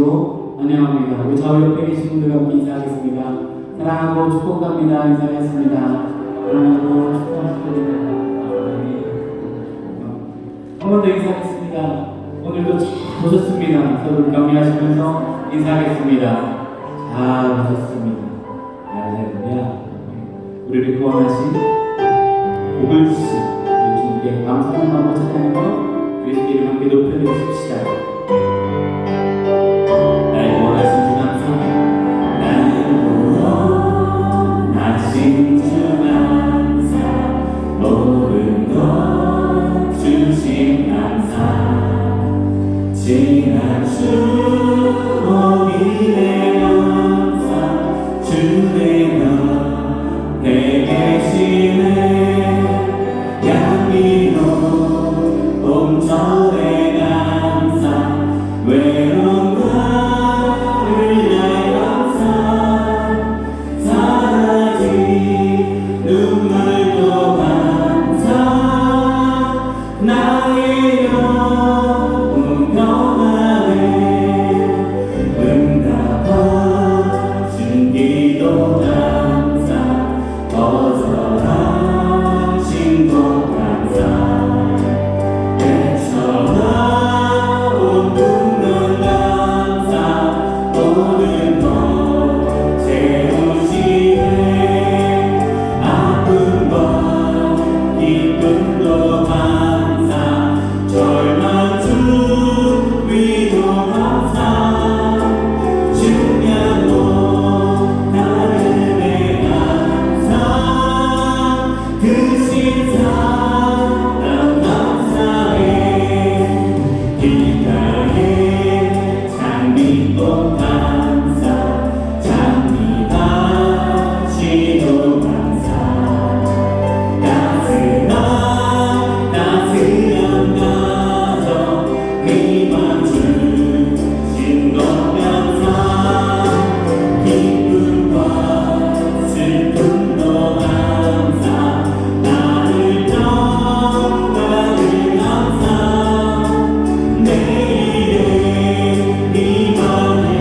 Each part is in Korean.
이름으로 환영합니다. 우리 저 옆에 계신 분들과 함께 인사하겠습니다. 사랑하고 축복합니다. 인사하겠습니다. 사랑하고 축복합니다. 한 번 더 인사하겠습니다. 오늘도 잘 오셨습니다. 서로 격려하시면서 인사하겠습니다. 잘 오셨습니다. 할렐루야. 우리를 구원하신 복을 주신 우리 주님께 감사하는 마음으로 찬양하며 그리스도 이름 함께 높여드리십시다. 날 구원하신 주 감사, 날 구원하신 주 감사, 모든 것 주신 감사, 지난 추억이네 감사, 주내가 내 계시네 양미로 봄철에 감사, 외로운 나를 위하여 감사, 사라진 눈물도 감사, 나의 영혼 평안에 응답하신 기도 감사, 거절한 신고 감사, 되쳐나온 눈물 감사, 모든 것 채우시네 아픔과 기쁨도 감사, 절망 주 위로 감사, 중요한 못할 은혜 감사, 그 신사랑 감사해 길가에 장미꽃 감사, 장미밭이도 감사, 따스한 가정 미만 주신 것 감사, 기쁨과 슬픔도 감사, 나를 평강을 감사, 내일의 희망을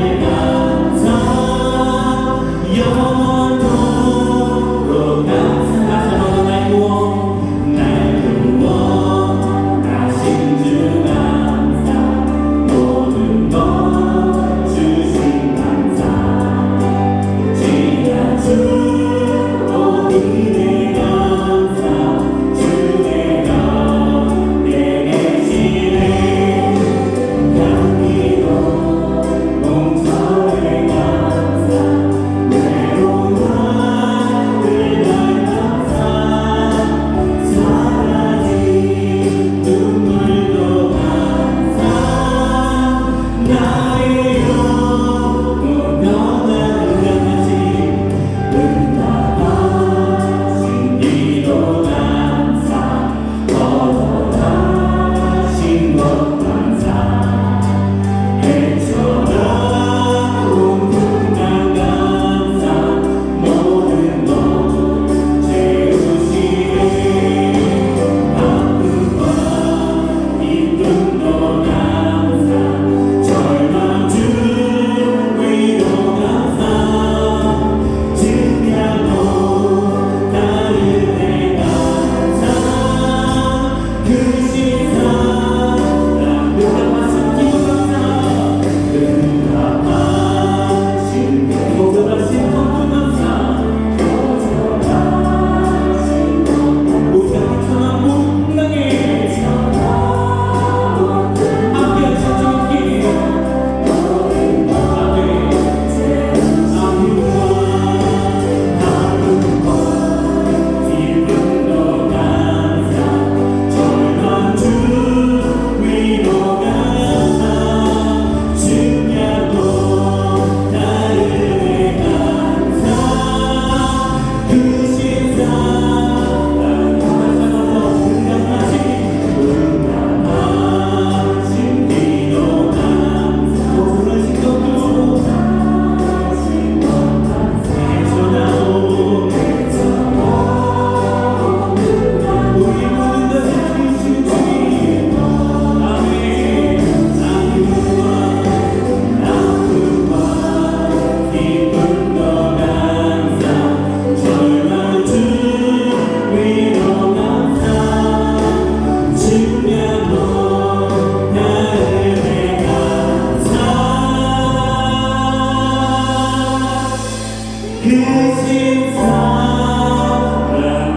크신 사랑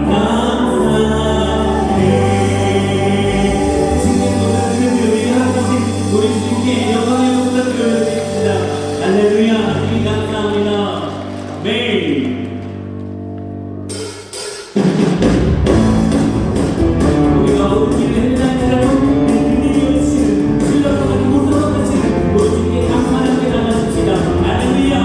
감사해. 주님 모든 위하신 우리 주님께 영광의 목소리 올려드립니다. 할렐루야. 주님 감사합니다. 아멘. 우리가 모든 일을 행하느라고 그들이 오시는 신령과 같은 모습으로 가시는 우리 주님께 감사하게 나가십시다. 할렐루야.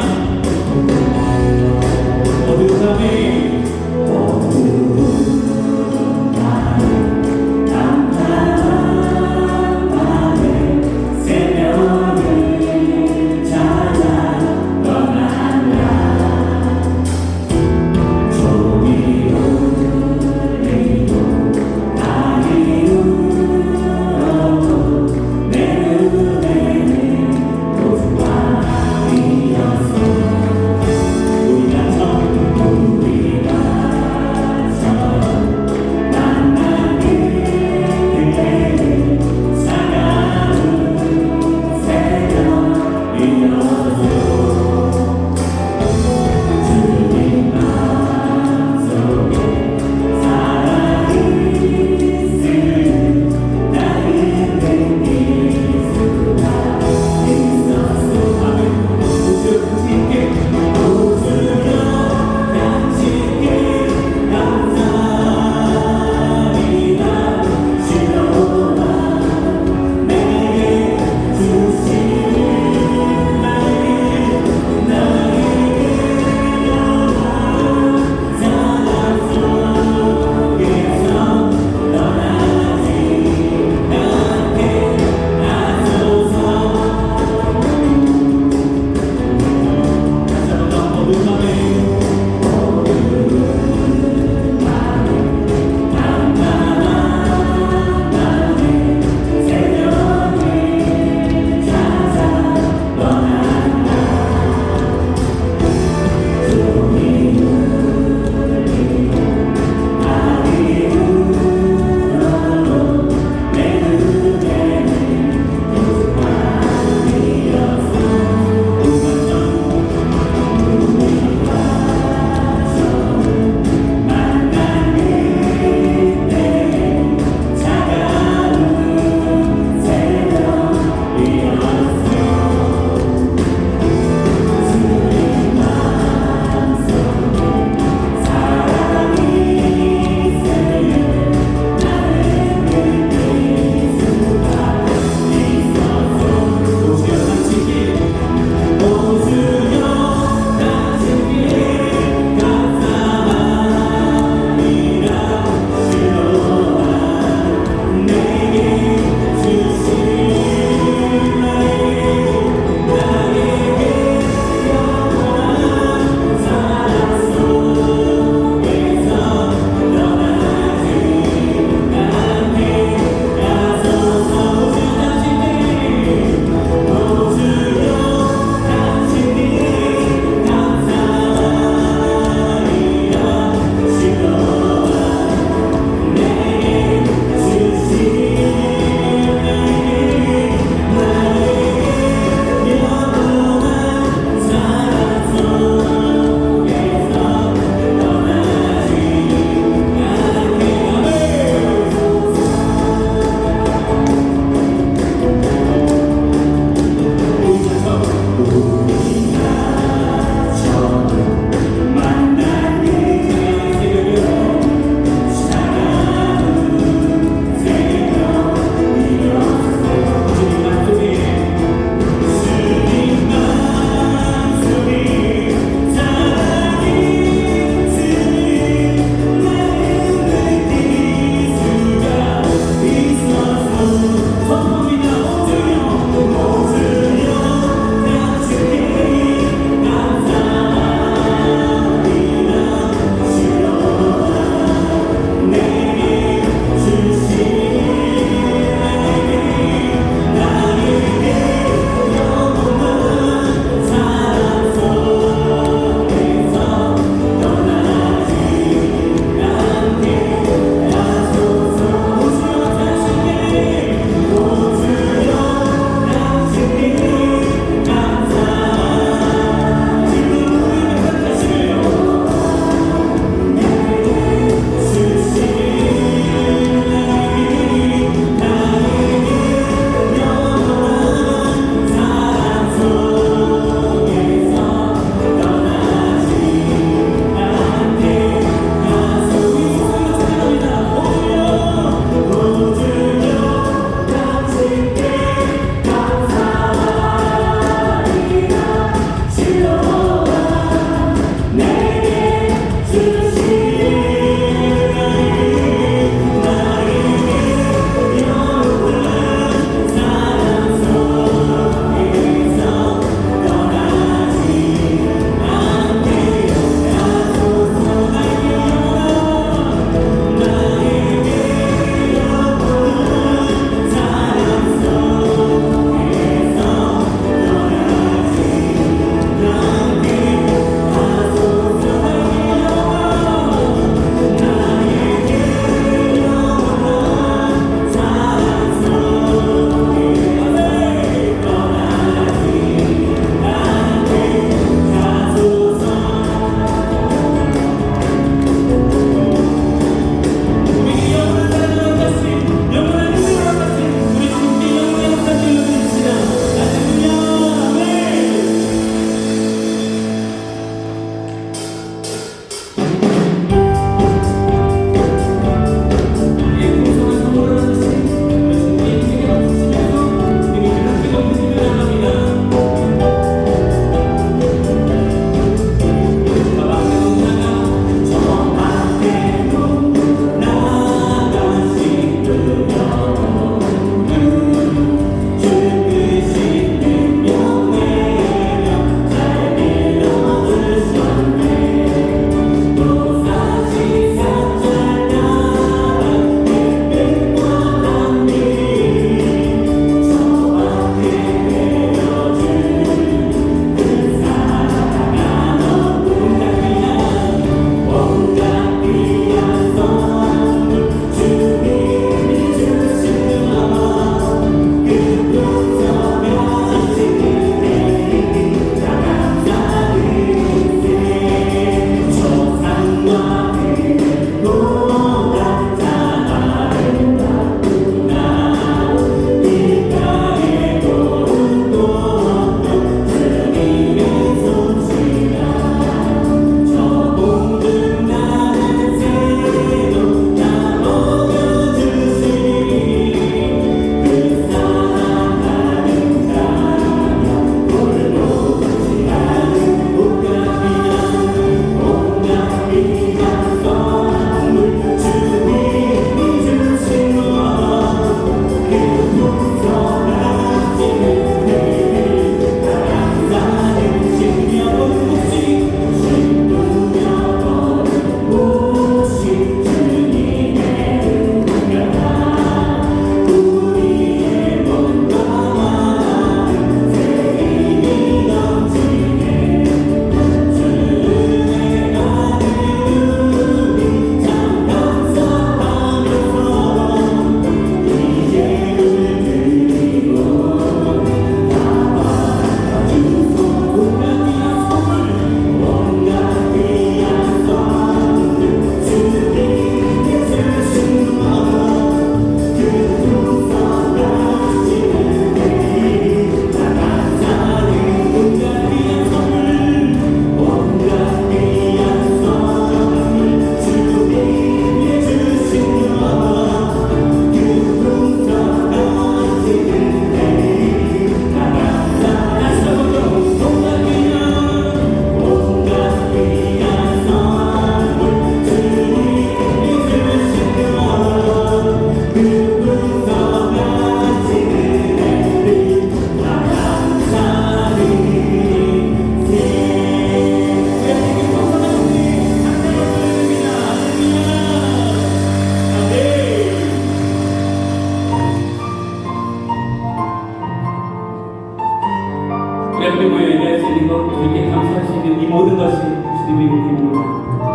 예배할 수 있는 것, 주님께 감사할 수 있는 이 모든 것이 주님의 은혜입니다.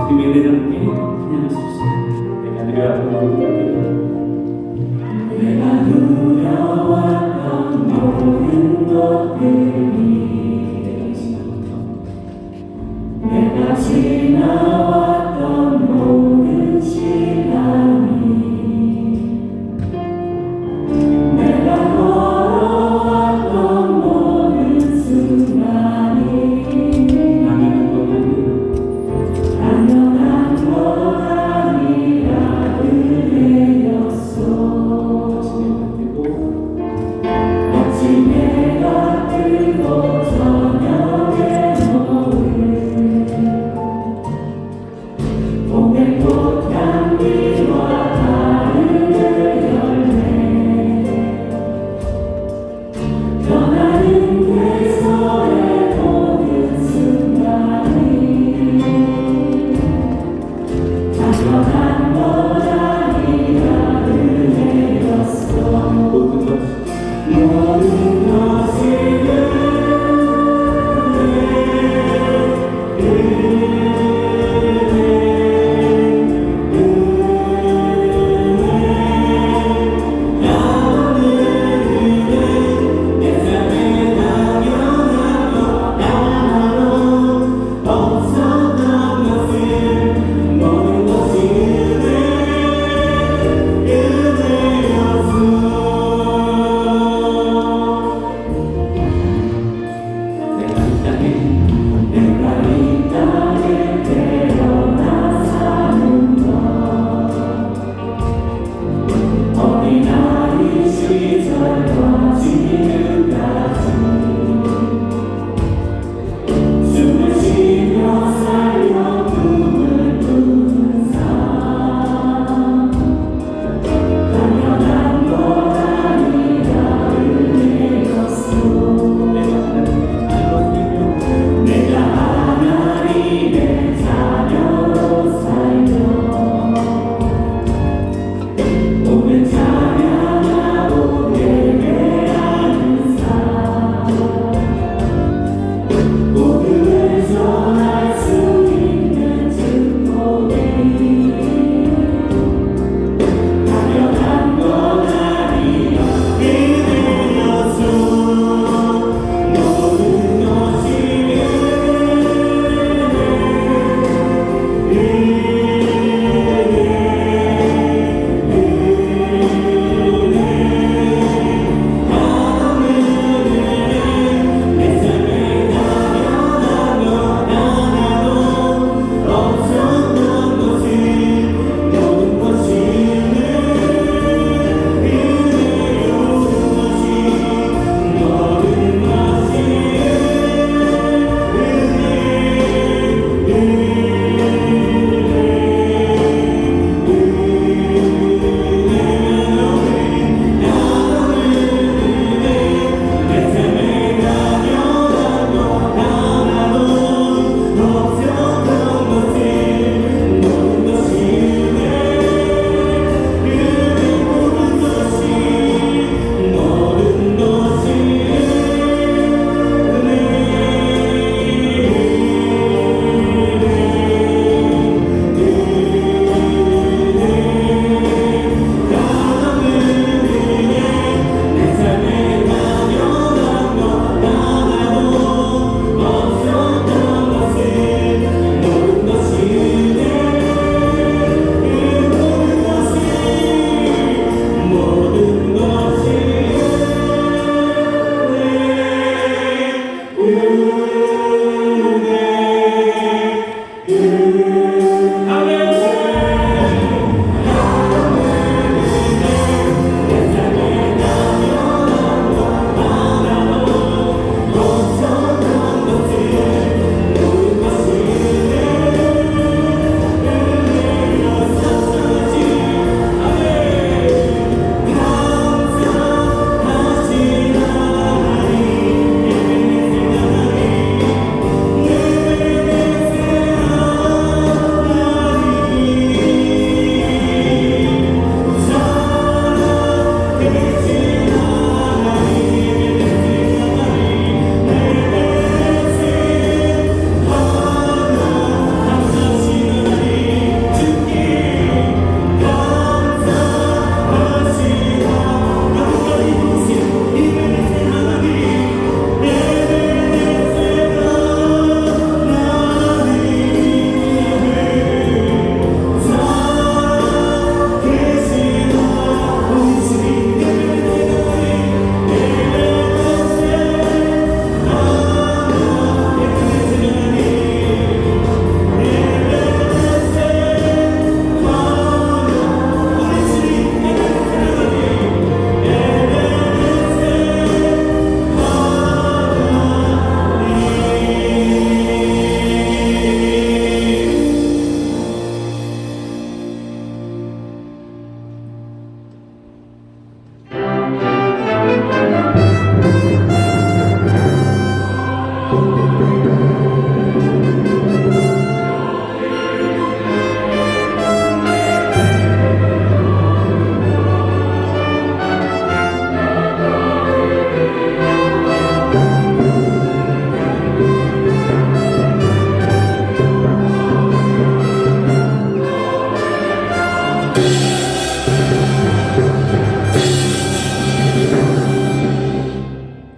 주님의 은혜를 함께 찬양하십시오. 내가 누려왔던 모든 것들이 내가 누려왔던 모든 것들이 내가 지나왔던 모든 시간이 내가 걸어왔던 모든 순간이 당연한 것 아니라 은혜였소. 마치 내가 뜨고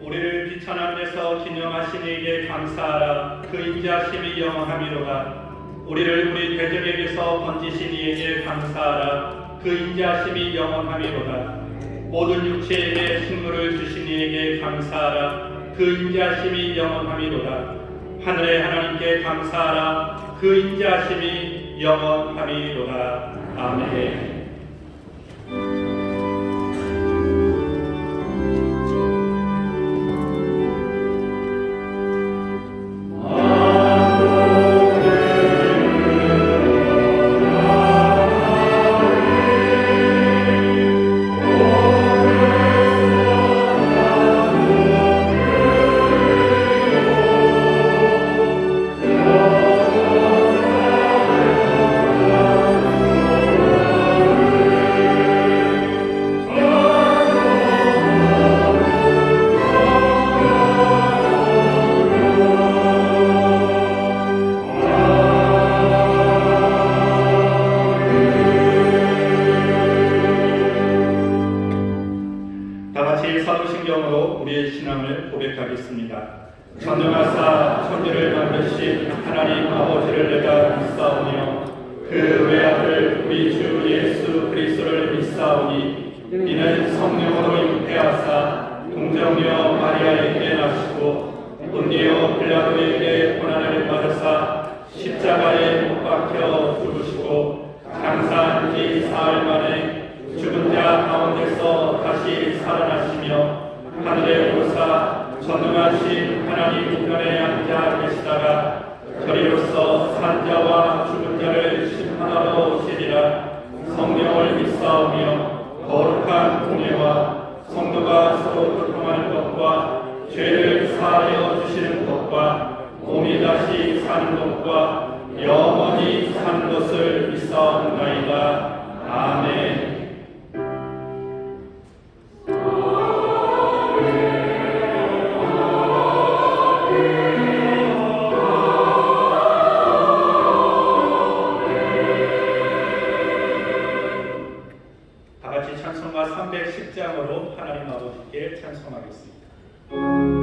우리를 비천한 데서 기념하신 이에게 감사하라. 그 인자심이 영원함이로다. 우리를 우리 대적에게서 건지신 이에게 감사하라. 그 인자심이 영원함이로다. 모든 육체에게 식물을 주신 이에게 감사하라. 그 인자심이 영원함이로다. 하늘의 하나님께 감사하라. 그 인자심이 영원함이로다. 아멘. 사도신경으로 우리의 신앙을 고백하겠습니다. 전능하사 천지를 만드신 하나님 아버지를 내가 믿사오며 그 외아들 우리 주 예수 그리스도를 믿사오니 이는 성령으로 잉태하사 동정녀 마리아에게 나시고 본디오 빌라도에게 고난을 받으사 십자가에 못 박혀 죽으시고 장사한 지 사흘 만에 죽은 자 가운데서 다시 살아나시며 하늘에 오르사 전능하신 하나님 우편에 앉아 계시다가 저리로서 산자와 죽은 자를 심판하러 오시리라. 성령을 믿사오며 거룩한 공예와 성도가 서로 교통하는 것과 죄를 사하여 주시는 것과 몸이 다시 사는 것과 영원히 사는 것을 믿사옵나이다. 아멘. 찬송가 310장으로 하나님 아버지께 찬송하겠습니다. Oh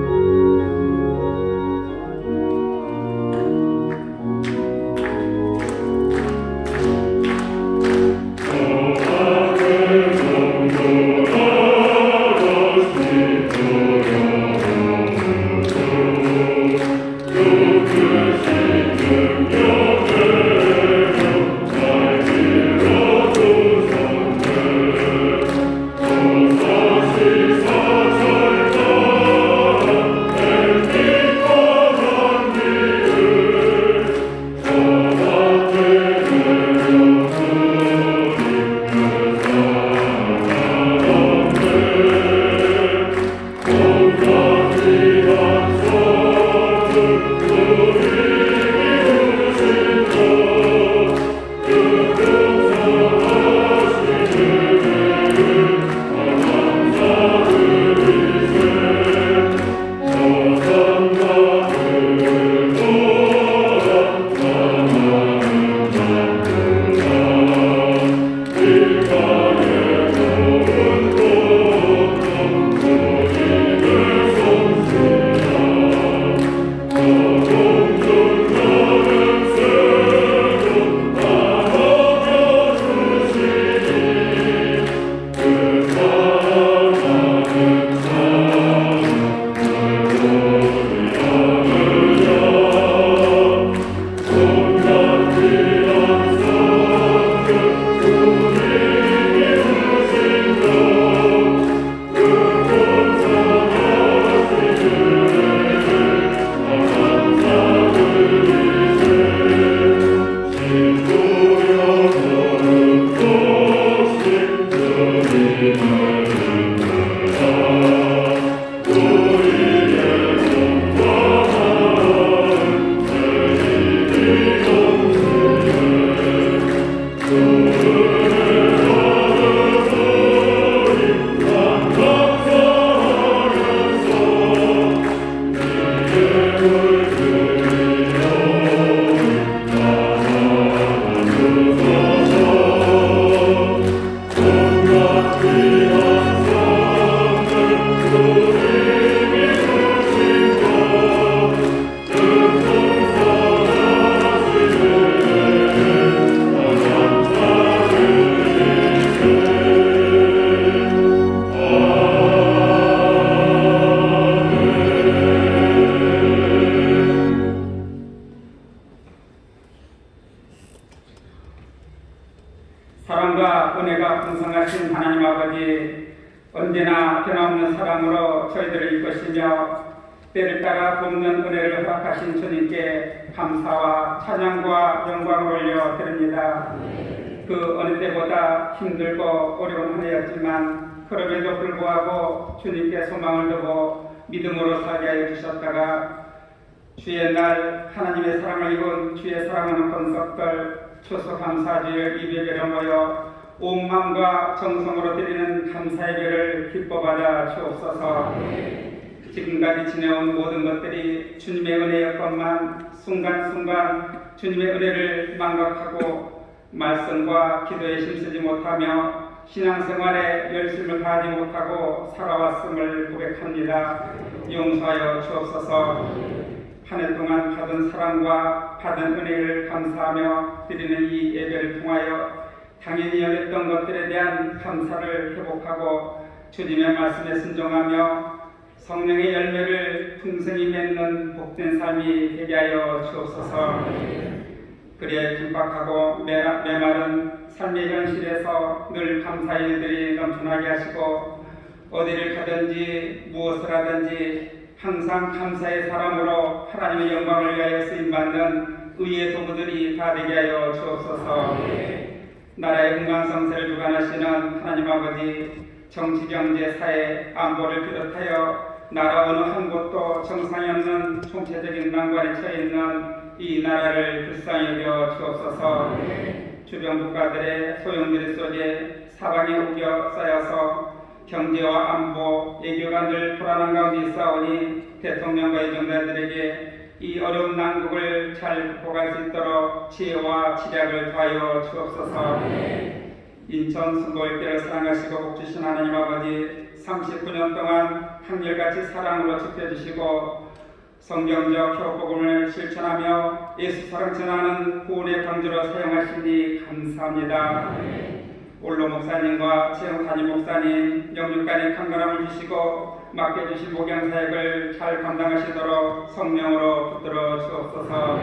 사랑과 은혜가 풍성하신 하나님 아버지, 언제나 변함없는 사랑으로 저희들을 이끄시며 때를 따라 돕는 은혜를 허락하신 주님께 감사와 찬양과 영광을 올려 드립니다. 그 어느 때보다 힘들고 어려운 한 해였지만 그럼에도 불구하고 주님께 소망을 두고 믿음으로 살게 하여 주셨다가 주의 날 하나님의 사랑을 입은 주의 사랑하는 권석들 추수감사주일 예배에 모여 온 마음과 정성으로 드리는 감사 예배를 기뻐받아 주옵소서. 지금까지 지내온 모든 것들이 주님의 은혜였건만 순간순간 주님의 은혜를 망각하고 말씀과 기도에 힘쓰지 못하며 신앙생활에 열심을 다하지 못하고 살아왔음을 고백합니다. 용서하여 주옵소서. 한 해 동안 받은 사랑과 받은 은혜를 감사하며 드리는 이 예배를 통하여 당연히 여겼던 것들에 대한 감사를 회복하고 주님의 말씀에 순종하며 성령의 열매를 풍성히 맺는 복된 삶이 되게 하여 주옵소서. 그리하여 긴박하고 메마른 삶의 현실에서 늘 감사의 일들이 넘쳐나게 하시고 어디를 가든지 무엇을 하든지 항상 감사의 사람으로 하나님의 영광을 위하여 쓰임받는 의의 도구들이 다 되게 하여 주옵소서. 나라의 흥망성쇠를 주관하시는 하나님 아버지, 정치, 경제, 사회, 안보를 비롯하여 나라 어느 한 곳도 정상이 없는 총체적인 난관에 처해 있는 이 나라를 불쌍히 여겨 주옵소서. 주변 국가들의 소용돌이 속에 사방에 우겨 쌓여서 경제와 안보, 외교가 늘 불안한 가운데 있사오니 대통령과 의정자들에게 이 어려운 난국을 잘 극복할 수 있도록 지혜와 지략을 더하여 주옵소서. 인천 수고일대를 사랑하시고 복주신 하나님 아버지, 39년 동안 한결같이 사랑으로 지켜주시고 성경적 교복음을 실천하며 예수 사랑 전하는 구원의 방주로 사용하시니 감사합니다. 올로 목사님과 지영 담임 목사님 영육간의 강건함을 주시고 맡겨주신 목양 사역을 잘 감당하시도록 성령으로 붙들어 주옵소서.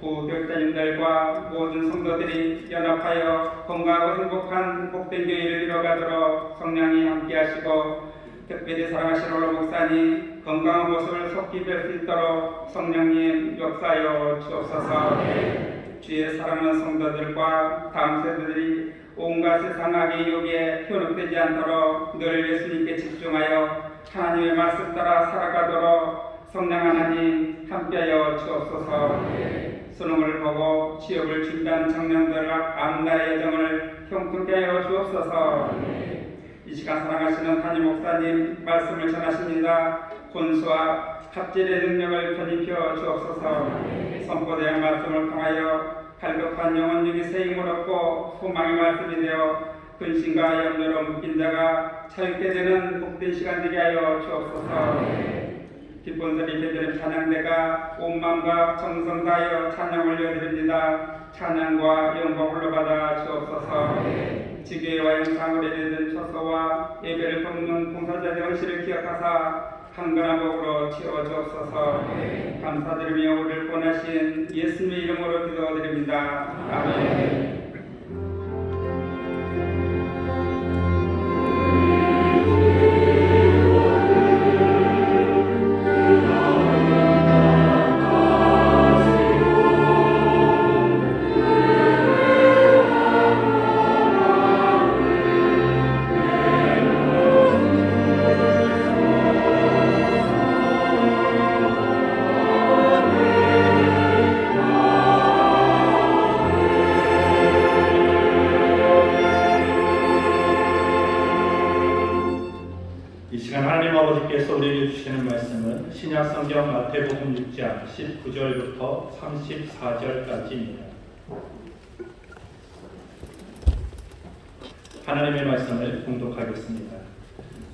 부교육자님들과 모든 성도들이 연합하여 건강하고 행복한 복된 교회를 이뤄가도록 성령이 함께하시고 특별히 사랑하시는 올로 목사님 건강한 모습을 속히 뵐 수 있도록 성령님 역사하여 주옵소서. 주의 사랑하는 성도들과 다음 세대들이 온갖 세상 악의 유혹에 현혹되지 않도록 늘 예수님께 집중하여 하나님의 말씀 따라 살아가도록 성령 하나님 함께하여 주옵소서. 수능을 보고 취업을 준비하는 청년들 앞날의 여정을 형통케 하여 주옵소서. 이 시간 사랑하시는 담임 목사님 말씀을 전하십니다. 권수와 갑질의 능력을 덧입혀 주옵소서. 선포된 말씀을 통하여 갈급한 영혼적인 새 힘을 얻고 소망의 말씀이 되어 근심과 염려로 묶인 자가 자유케 되는 복된 시간 되게 하여 주옵소서. 기쁜 소리 베드름 찬양대가 온 마음과 정성 다하여 찬양 올려드립니다. 찬양과 영광 홀로받아 주옵소서. 지교회와 영상을 예배드린 처소와 예배를 돕는 봉사자들의 헌신을 기억하사 강건한 복으로 채워주옵소서. 감사드리며 우리를 보내신 예수님의 이름으로 기도드립니다. 아멘. 신약성경 마태복음 6장 19절부터 34절까지입니다. 하나님의 말씀을 봉독하겠습니다.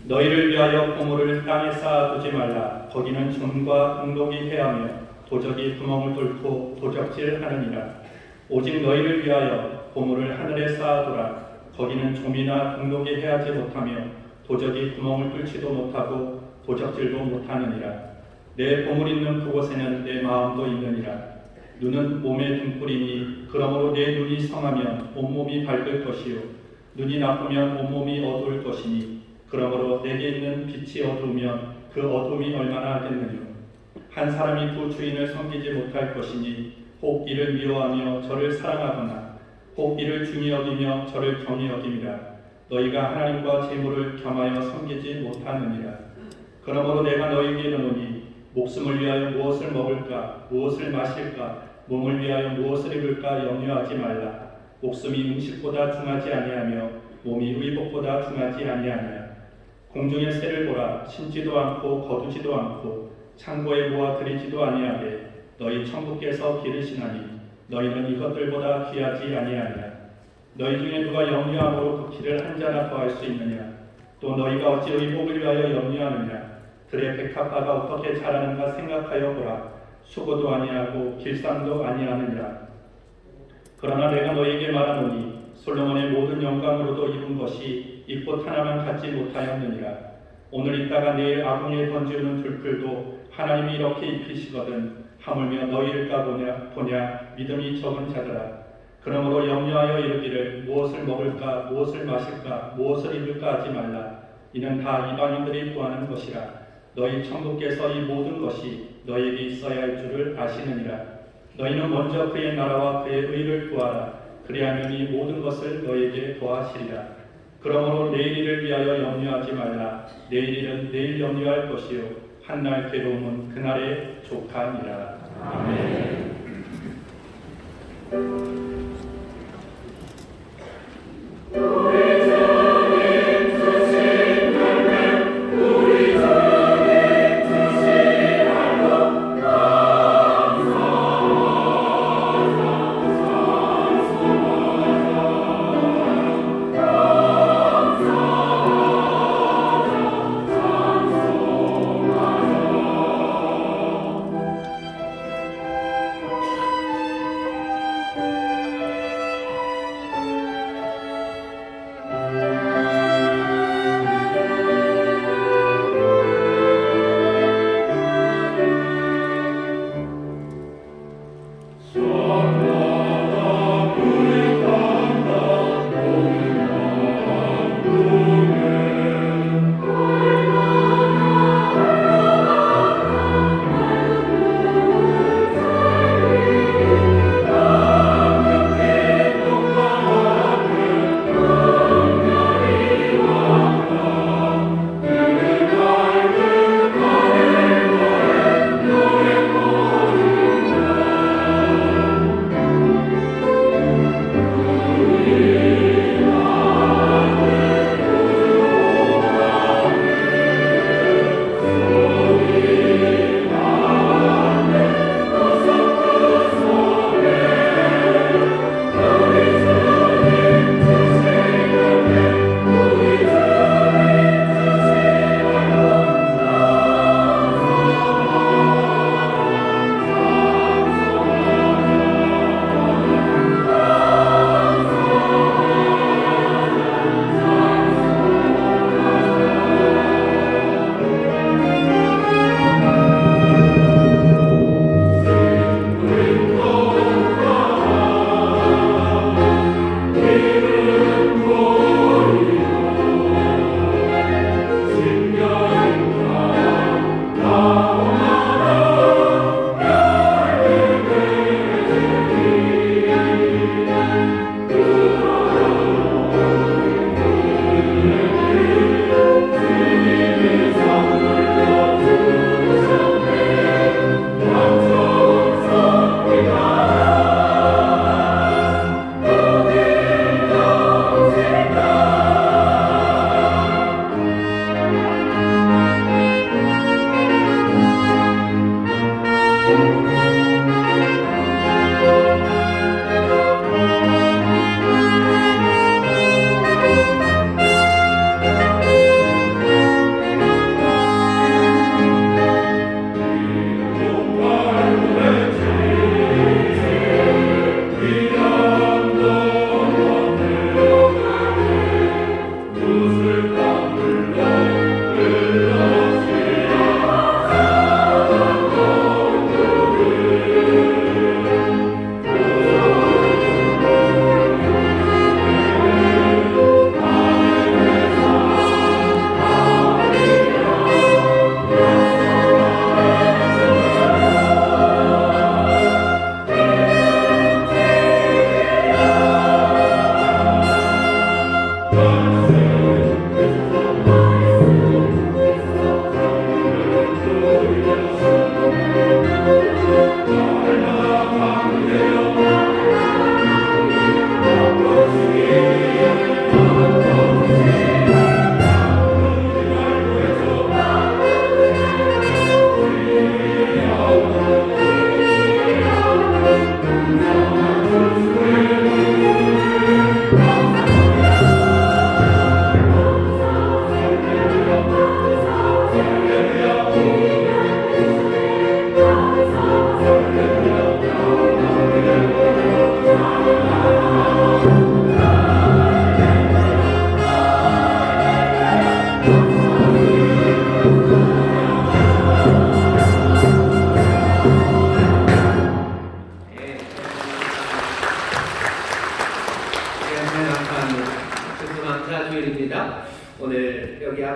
너희를 위하여 보물을 땅에 쌓아두지 말라. 거기는 좀과 동독이 해하며 도적이 구멍을 뚫고 도적질하느니라. 오직 너희를 위하여 보물을 하늘에 쌓아두라. 거기는 좀이나 동독이 해하지 못하며 도적이 구멍을 뚫지도 못하고 도적질도 못하느니라. 내 보물 있는 그곳에는 내 마음도 있느니라. 눈은 몸의 등불이니 그러므로 내 눈이 성하면 온몸이 밝을 것이요 눈이 나쁘면 온몸이 어두울 것이니 그러므로 내게 있는 빛이 어두우면 그 어둠이 얼마나 하겠느냐. 한 사람이 두 주인을 섬기지 못할 것이니 혹 이를 미워하며 저를 사랑하거나 혹 이를 중히 여기며 저를 경히 여김이라. 너희가 하나님과 재물을 겸하여 섬기지 못하느니라. 그러므로 내가 너희에게 이르노니 목숨을 위하여 무엇을 먹을까 무엇을 마실까 몸을 위하여 무엇을 입을까 염려하지 말라. 목숨이 음식보다 중하지 아니하며 몸이 의복보다 중하지 아니하냐. 공중의 새를 보라. 심지도 않고 거두지도 않고 창고에 모아 들이지도 아니하되 너희 천국께서 기르시나니 너희는 이것들보다 귀하지 아니하냐. 너희 중에 누가 염려함으로 붓기를 한 자나 더할 수 있느냐. 또 너희가 어찌 의복을 위하여 염려하느냐. 들의 백합화가 어떻게 자라는가 생각하여 보라. 수고도 아니하고 길쌈도 아니하느니라. 그러나 내가 너희에게 말하노니 솔로몬의 모든 영광으로도 이룬 것이 이 꽃 하나만 갖지 못하였느니라. 오늘 있다가 내일 아궁이에 던지우는 들풀도 하나님이 이렇게 입히시거든 하물며 너희일까 보냐 믿음이 적은 자들아. 그러므로 염려하여 이르기를 무엇을 먹을까 무엇을 마실까 무엇을 입을까 하지 말라. 이는 다 이방인들이 구하는 것이라. 너희 천국께서 이 모든 것이 너희에게 있어야 할 줄을 아시느니라. 너희는 먼저 그의 나라와 그의 의를 구하라. 그리하면 이 모든 것을 너희에게 더하시리라. 그러므로 내일 일을 위하여 염려하지 말라. 내일 일은 내일 염려할 것이요 한날 괴로움은 그날의 족하니라. 아멘.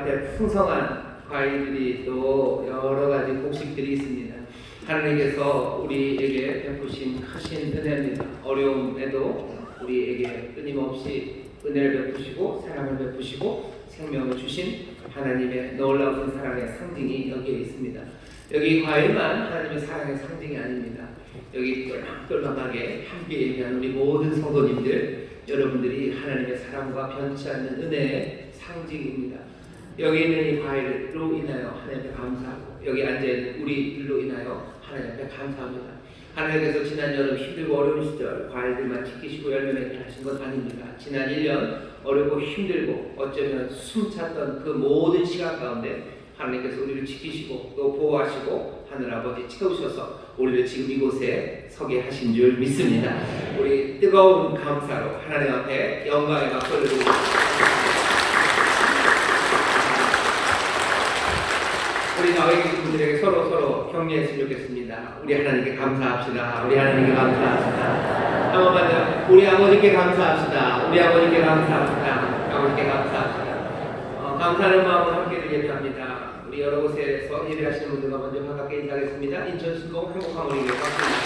앞에 풍성한 과일들이 또 여러 가지 곡식들이 있습니다. 하나님께서 우리에게 베푸신 크신 은혜입니다. 어려움에도 우리에게 끊임없이 은혜를 베푸시고 사랑을 베푸시고 생명을 주신 하나님의 놀라운 사랑의 상징이 여기에 있습니다. 여기 과일만 하나님의 사랑의 상징이 아닙니다. 여기 똘망똘망하게 함께 얘기한 우리 모든 성도님들, 여러분들이 하나님의 사랑과 변치 않는 은혜의 상징입니다. 여기 있는 이 과일로 인하여 하나님께 감사하고, 여기 앉아있는 우리들로 인하여 하나님 앞에 감사합니다. 하나님께서 지난 여름 힘들고 어려운 시절 과일들만 지키시고 열매 맺게 하신 것 아닙니다. 지난 1년 어렵고 힘들고 어쩌면 숨찼던 그 모든 시간 가운데 하나님께서 우리를 지키시고 또 보호하시고 하늘아버지 채우셔서 우리를 지금 이곳에 서게 하신 줄 믿습니다. 우리 뜨거운 감사로 하나님 앞에 영광의 박수를 드리고 우리 나와 계신 분들에게 서로 격려했으면 좋겠습니다. 우리 하나님께 감사합시다. 우리 하나님께 감사합시다. 한 번만 더. 우리 아버지께 감사합시다. 우리 아버지께 감사합시다. 아버지께 감사합시다. 감사하는 마음으로 함께 예배합니다. 우리 여러 곳에서 예배하시는 분들과 먼저 반갑게 인사하겠습니다. 인천 신동 행복하모니교회 박수입니다.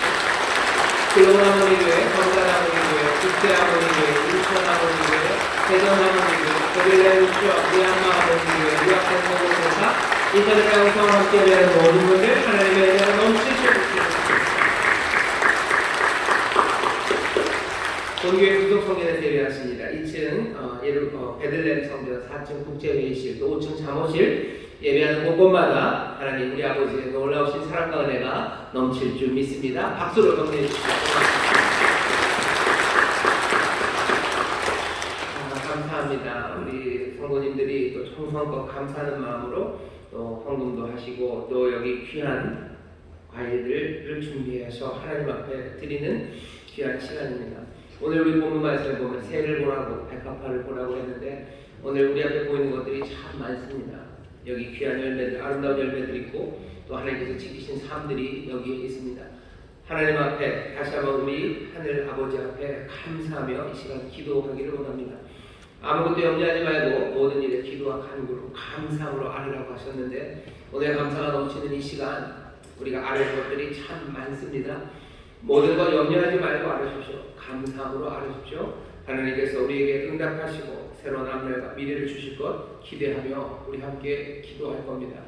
글로벌 하모니교회, 건강 하모니교회, 국제 하모니교회, 인천 하모니교회, 대전 하모니교회, 베를린 유치원, 미얀마 하모니교회, 유학생 모금회사, 인터넷 방송을 함께 예배하는 모든 분들 하나님의 은혜가 넘치시옵소서. 본교회 부속 성전에서 예배하십니다. 2층 베들레헴 성전, 4층 국제회의실, 또 5층 잠옷실 예배하는 곳곳마다 하나님 우리 아버지의 놀라우신 사랑과 은혜가 넘칠 줄 믿습니다. 박수로 격려해 주시기 감사합니다. 우리 성도님들이 또 정성껏 감사하는 마음으로 또 헌금도 하시고 또 여기 귀한 과일들을 준비해서 하나님 앞에 드리는 귀한 시간입니다. 오늘 우리 본문 말씀을 보면 새를 보라고 백합화를 보라고 했는데 오늘 우리 앞에 보이는 것들이 참 많습니다. 여기 귀한 열매들, 아름다운 열매들 있고 또 하나님께서 지키신 삶들이 여기에 있습니다. 하나님 앞에 다시 한번 우리 하늘 아버지 앞에 감사하며 이 시간 기도하기를 원합니다. 아무것도 염려하지 말고 모든 일에 기도와 간구로 감사함으로 아뢰라고 하셨는데 오늘 감사가 넘치는 이 시간 우리가 아뢰는 것들이 참 많습니다. 모든 것 염려하지 말고 아뢰십시오. 감사함으로 아뢰십시오. 하나님께서 우리에게 응답하시고 새로운 앞날과 미래를 주실 것 기대하며 우리 함께 기도할 겁니다.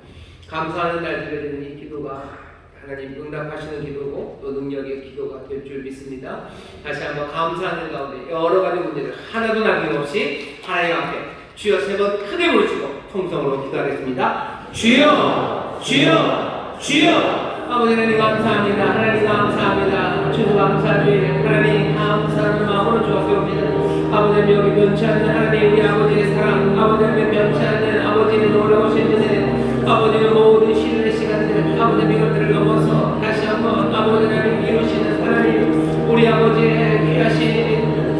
감사하는 날 드리는 이 기도가 하나님 응답하시는 기도고 또 능력의 기도가 될 줄 믿습니다. 다시 한번 감사하는 가운데 여러 가지 문제들 하나도 남김없이 하나님 앞에 주여 3번 크게 부르시고 통성으로 기도하겠습니다. 주여 주여 주여 아버지 하나님 감사합니다. 하나님 감사합니다. 주도 감사주의 하나님 감사하는 마음으로 주옵소서. 아버지 여기 변치 않는 하나님 우리 아버지의 사랑 아버지의 변치 않는 아버지의 놀라우신 은혜 아버지의 모든 신의 시간들 아버지의 이것들을 넘어서 다시 한번 아버지 하나님 이루시는 하나님 우리 아버지의 귀하신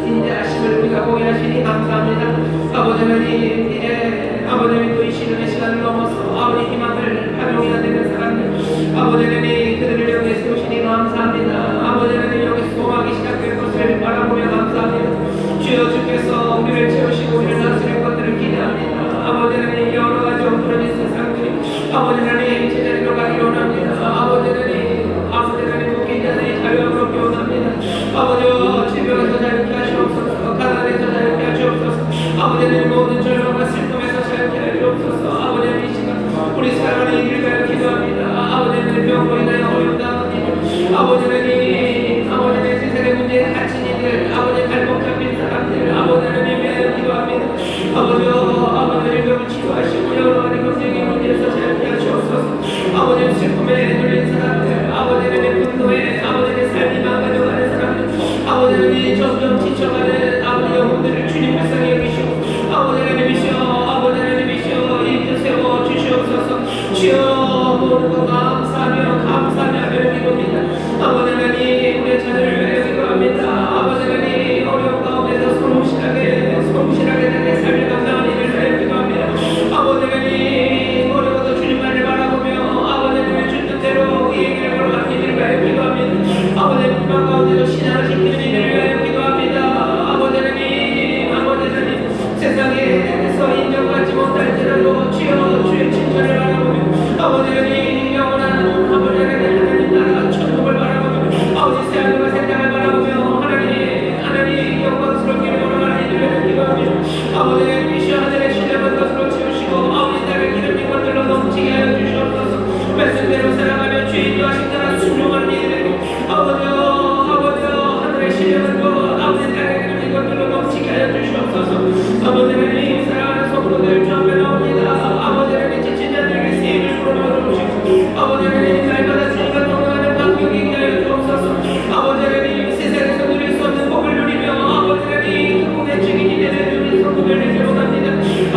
인자하심을 우리가 보게 하시니 감사합니다. 아버지 하나님 아버지 하나님 또 이 신의 시간을 넘어서 아버지 희망을 활용해야 되는 사람들 아버지 하나님 그들을 여기 세우시니 감사합니다. 아버지 하나님 여기 소망이 시작될 것을 바라보며 감사합니다. 주여 주께서 우리를 채우시고 우리를 다스릴 것들을 기대합니다. 아버지 하나님 여러 가지 엉뚱한 세상들이 아버지 하나님 제자리로 가기 원합니다. 아버지 하나님 목회자들이 자유함으로 기원합니다. 아버지 질병에서 자유케 하시옵소서. 가난에서 자유케 하시옵소서. 아버지 하나님 모든 절망과 슬픔에서 자유케 하시옵소서. 아버지 하나님 이 시간 우리 사랑하는 이 길가에 기도합니다. 아버지 하나님 병으로 인하여 어렵다는 일 아버지 하나님 세상의 문제에 갇힌 이들 아버지 발목 잡힌 사람들 아버지 하나님 위하여 기도합니다. 아버지 병을 치료하시고 여러 가지 경쟁의 문제에서 자유케 하시옵소서. 아버지 슬픔에 눌린 사람들 아버지 하나님 분노에 아버지 하나님 삶이 망가져가는 사람들 아버지 하나님 점점 지쳐가는 아버지 영혼들을 주님 불쌍히 여기시고 아버지 하나님이시여 아버지 하나님이시여 인도 세워 주시옵소서. 주여 모든 것 감사하며 기도합니다. 아버지 하나님 우리의 자녀를 위하여 기도합니다. 아버지 하나님 어려운 가운데서 성실하게 내 삶을 감당하는 일을 위하여 기도합니다. 아버지 하나님 어려워도 주님만을 바라보며 아버지 하나님의 주 뜻대로 이 얘기를 걸어가는 일을 위하여 기도합니다. 아버지 하나님 가운데서 신앙을 지키는 일을 위하여 기도합니다. 신령한 것 아버지 땅에 이것들로 넘치게 하여 주시옵소서. 아버지 하나님 사랑하는 성도들 주 앞에 나옵니다. 아버지 하나님 지친 자들에게 세임을 부어넣어 주시고 아버지 하나님 날마다 주님과 동행하는 감격이 있게 하여 주옵소서. 아버지 하나님 세상에서 누릴 수 없는 복을 누리며 아버지 하나님 그 복의 증인이 되는 우리 성도들에게로 갑니다.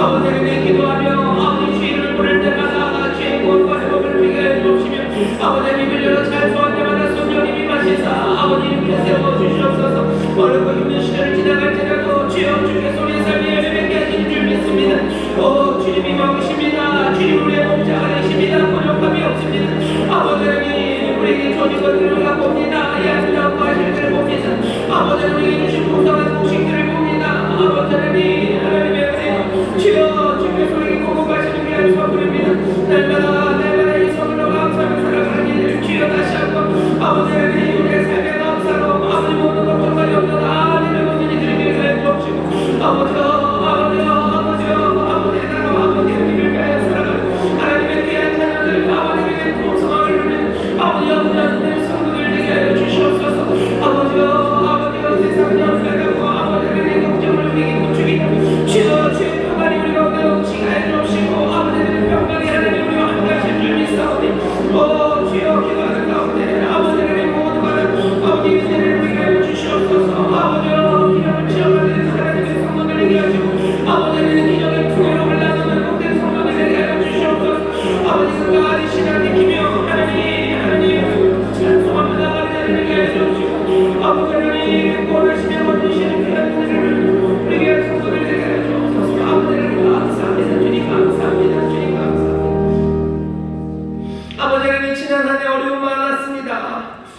아버지 하나님 기도하며 아버지 주의를 부를 때마다 주의 구원과 회복을 누리게 하여 주옵시며 아버지 하나님 열어 찬송할 때마다 성령님이 마시사 아버지 이렇게 세워주시옵소서. 어렵고 힘든 시간을 지나갈지라도 주여 주께서 우리의 삶에 열매맺게 하시는 줄 믿습니다. 오 주님이 먹으십니다. 주님 우리의 몸자 아니십니다. 번역함이 없습니다. 아버지 하나님 우리에게 주신 것들을 우리가 봅니다. 이 아름다운 과실들을 봅니다. 아버지 우리에게 주신 풍성한 곡식들을 봅니다. 아버지 하나님의 은혜 주여 주께서 우리에게 공급하시는 귀한 선물입니다. 날마다 이 선물로 감사하며 살아가는 일을 주여 다시 한번 아버지 하나님 우리의 삶의 감사로 아버지 모든 걱정과 염려가 아니면 모든 이들을 위해 주옵시고 아버지 나라와 아버지 우리를 위하여 살아가는 하나님의 귀한 자녀들 아버지의 풍성함을 누리는 아버지 영원한 성도들 되게 하여 주시옵소서. 아버지여 세상은 연약하고 아버지 하나님의 걱정을 우리에게 부추기다 주여 주의 평안이 우리 가운데 넘치게 하여 주옵시고 아버지의 평강이 하나님 우리와 함께 하실 줄 믿사오니 오 주여 기도하는 가운데 아버지 하나님 모두가 아버지 은혜를 우리에게 하여 주시옵소서. 아버지여 기념을 지어가는 하나님의 성도들에게 하시고 아버지 하나님 기적의 풍요로움을 나누는 복된 성도들에게 하여 주시옵소서. 아버지 그가 아니신 하나님이며 하나님 찬송합니다. 하나님에게 하여 주옵시고 아버지 하나님 구원하시며 얻으시는 귀한 은혜를 우리에게 한 성도들에게 하여 주옵소서. 아버지 하나님 감사합니다. 주님 감사합니다. 주님 감사합니다. 아버지 하나님 지난 한 해 어려움 많았습니다.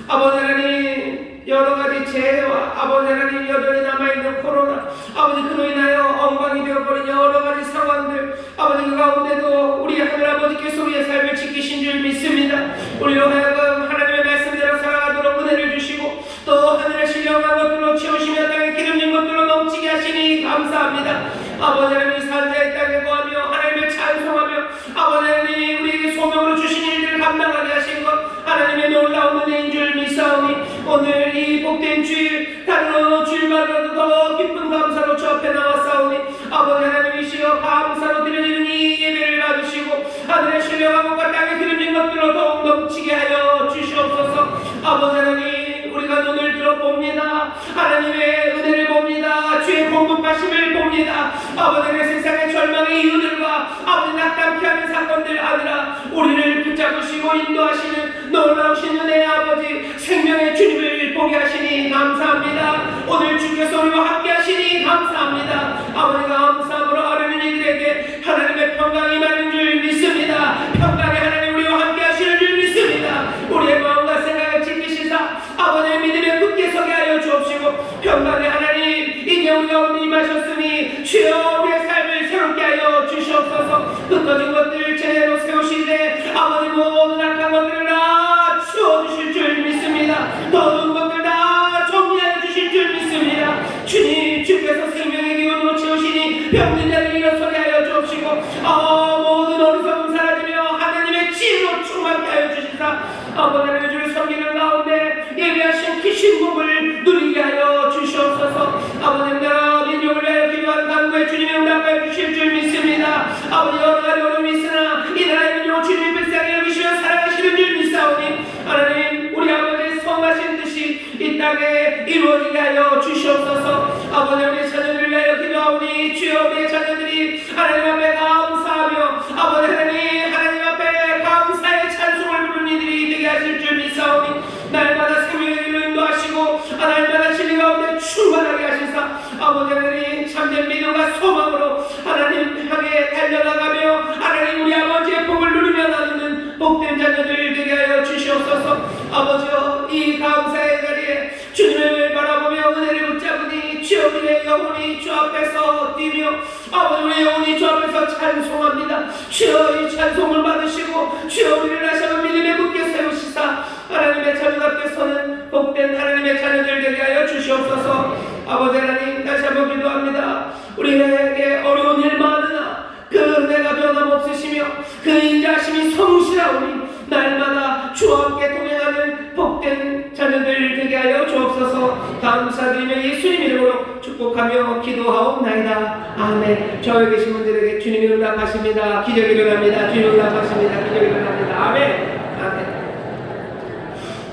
아버지 하나님 여러 가지 재해와 아버지 하나님 여전히 남아있는 코로나 아버지 그로 인하여 엉망이 되어버린 여러 가지 상황들 아버지 그 가운데도 우리 하늘아버지께서 우리의 삶을 지키신 줄 믿습니다. 우리로 하여금 하나님의 말씀대로 살아가도록 은혜를 주시고 또 하늘의 신령한 것들로 채우시며 땅에 기름진 것들로 넘치게 하시니 감사합니다. 아버지 하나님 산자의 땅에 거하며 하나님을 찬송하며 아버지 하나님 우리에게 소명으로 주신 일들을 감당하게 하신 것 하나님의 놀라운 은혜인 줄 믿사오니 오늘 이 복된 주일 다른 어느 주일마다도 더 기쁜 감사로 주 앞에 나왔사오니 아버지 하나님이시여 감사로 드려지는 이 예배를 받으시고 하늘의 신령한 것과 땅에 기름진 것들로 더욱 넘치게 하여 주시옵소서. 아버지 하나님 우리가 눈을 들어봅니다. 하나님의 은혜를 봅니다. 주의 공급하심을 봅니다. 아버지 하나님 세상의 절망의 이유들과 아버지 낙담케 하는 사건들 아니라 우리를 붙잡으시고 인도하시는 놀라우신 은혜의 아버지 생명의 주님을 보게 하시니 감사합니다. 오늘 주께서 우리와 함께 하시니 감사합니다. 아버지 감사함으로 아뢰는 이들에게 하나님의 평강이 임하는 줄 믿습니다. 평강의 하나님 우리와 함께 하시는 줄 믿습니다. 우리의 마음과 생각을 지키시사 아버지의 믿음에 굳게 서게 하여 주옵시고 평강의 하나님 이제 우리 가운데 임하셨으니 주여 우리의 삶을 새롭게 하여 주시옵소서. 흩어진 것들을 제대로 세우시되 아버지 모든 악한 것들을 다 치워주실 줄 믿습니다. 더러운 것들 다 정리하여 주실 줄 믿습니다. 주님 주께서 생명의 기운으로 채우시니 병든 자를 일어서게 하여 주옵시고 모든 어리석음 사라지며 하나님의 지혜로 충만케 하여 주시사 아버지 하나님 주를 섬기는 가운데 예비하신 귀신 복을 누리게 하여 주시옵소서. 아버지 나라 민족을 위하여 기도하는 간구에 주님의 응답하여 주실 줄 믿습니다. 아버지 여러 가지 어려움이 있으나 이 나라의 민족을 주님이 불쌍히 여기시며 사랑하시는 줄 믿사오니 하나님 우리 아버지의 성하신 뜻이 이 땅에 이루어지게 하여 주시옵소서. 아버지 우리 자녀들을 위하여 기도하오니 주여 우리의 자녀들이 하나님 앞에 감사하며 아버지 하나님 앞에 감사의 찬송을 부르는 이들이 되게 하실 줄 믿사오니 날마다 생명의 길로 인도하시고 날마다 진리 가운데 충만하게 하시사 아버지 하나님 참된 믿음과 소망으로 하나님 향해 달려나가며 하나님 우리 아버지의 복을 누리며 나누는 복된 자녀들 되게 하여 주시옵소서. 아버지여 이 감사의 자리에 주님을 바라보며 은혜를 붙잡으니 주여 우리의 영혼이 주 앞에서 뛰며 아버지 우리의 영혼이 주 앞에서 찬송합니다. 주여 이 찬송을 받으시고 주여 우리를 다시 한번 믿음에 굳게 세우시사 하나님의 자녀답게서는 복된 하나님의 자녀들 되게 하여 주시옵소서. 아버지 하나님 다시 한번 기도합니다. 우리에게 어려운 일 많으나 그 은혜가 변함없으시며 그 인자하심이 성실하오니 날마다 주와 함께 동행하는 복된 자녀들 되게 하여 주옵소서. 감사 감사드리며 예수님 이름으로 축복하며 기도하옵나이다. 아멘. 저에 계신 분들에게 주님이 응답하십니다. 기적이 일어납니다. 주님이 응답하십니다. 기적이 일어납니다. 아멘. 아멘.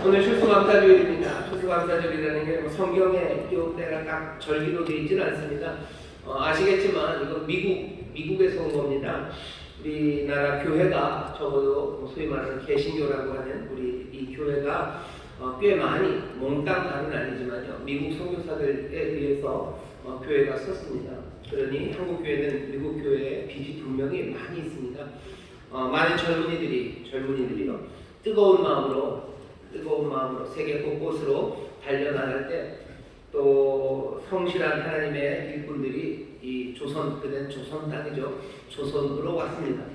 오늘 추수감사주일입니다. 추수감사주일이라는 게 성경에 기록되는 딱 절기로 되어 있지는 않습니다. 아시겠지만 이건 미국에서 온 겁니다. 우리나라 교회가 적어도 소위 말하는 개신교라고 하는 우리 이 교회가 꽤 많이 몽땅 다는 아니지만요, 미국 선교사들에 의해서 교회가 섰습니다. 그러니 한국 교회는 미국 교회에 빚이 분명히 많이 있습니다. 많은 젊은이들이요, 뜨거운 마음으로 세계 곳곳으로 달려나갈 때 또 성실한 하나님의 일꾼들이 이 그땐 조선 땅이죠. 조선으로 왔습니다.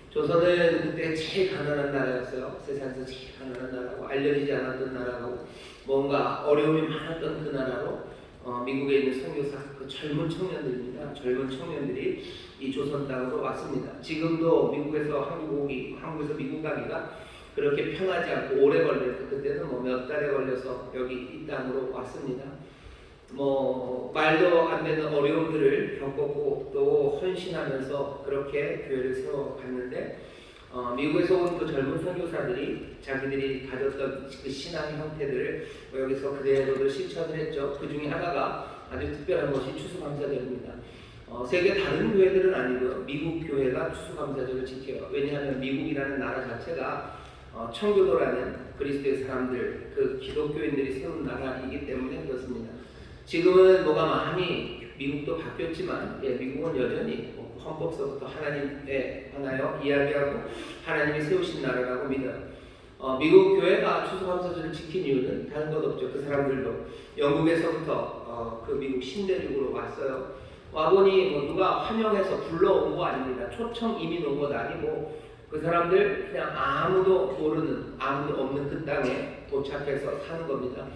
조선은 그때 제일 가난한 나라였어요. 세상에서 제일 가난한 나라고, 알려지지 않았던 나라고, 뭔가 어려움이 많았던 그 나라로 미국에 있는 선교사 그 젊은 청년들입니다. 젊은 청년들이 이 조선 땅으로 왔습니다. 지금도 미국에서 한국에서 미국 가기가 그렇게 편하지 않고 오래 걸려서, 그때는 몇 달에 걸려서 여기 이 땅으로 왔습니다. 말도 안 되는 어려움들을 겪었고 또 헌신하면서 그렇게 교회를 세워갔는데, 미국에서 온 그 젊은 선교사들이 자기들이 가졌던 그 신앙의 형태들을 여기서 그대로 실천을 했죠. 그 중에 하나가 아주 특별한 것이 추수감사절입니다. 세계 다른 교회들은 아니고요, 미국 교회가 추수감사절을 지켜요. 왜냐하면 미국이라는 나라 자체가 청교도라는 그리스도의 사람들, 그 기독교인들이 세운 나라이기 때문에 그렇습니다. 지금은 뭐가 많이 미국도 바뀌었지만, 미국은 여전히 헌법서부터 하나님에 관하여 이야기하고 하나님이 세우신 나라라고 믿어요. 미국 교회가 추수감사절을 지킨 이유는 다른 것 없죠. 그 사람들도 영국에서부터 그 미국 신대륙으로 왔어요. 와보니 누가 환영해서 불러온 거 아닙니다. 초청 이민 온 것도 아니고, 그 사람들 그냥 아무도 모르는, 아무도 없는 그 땅에 도착해서 사는 겁니다.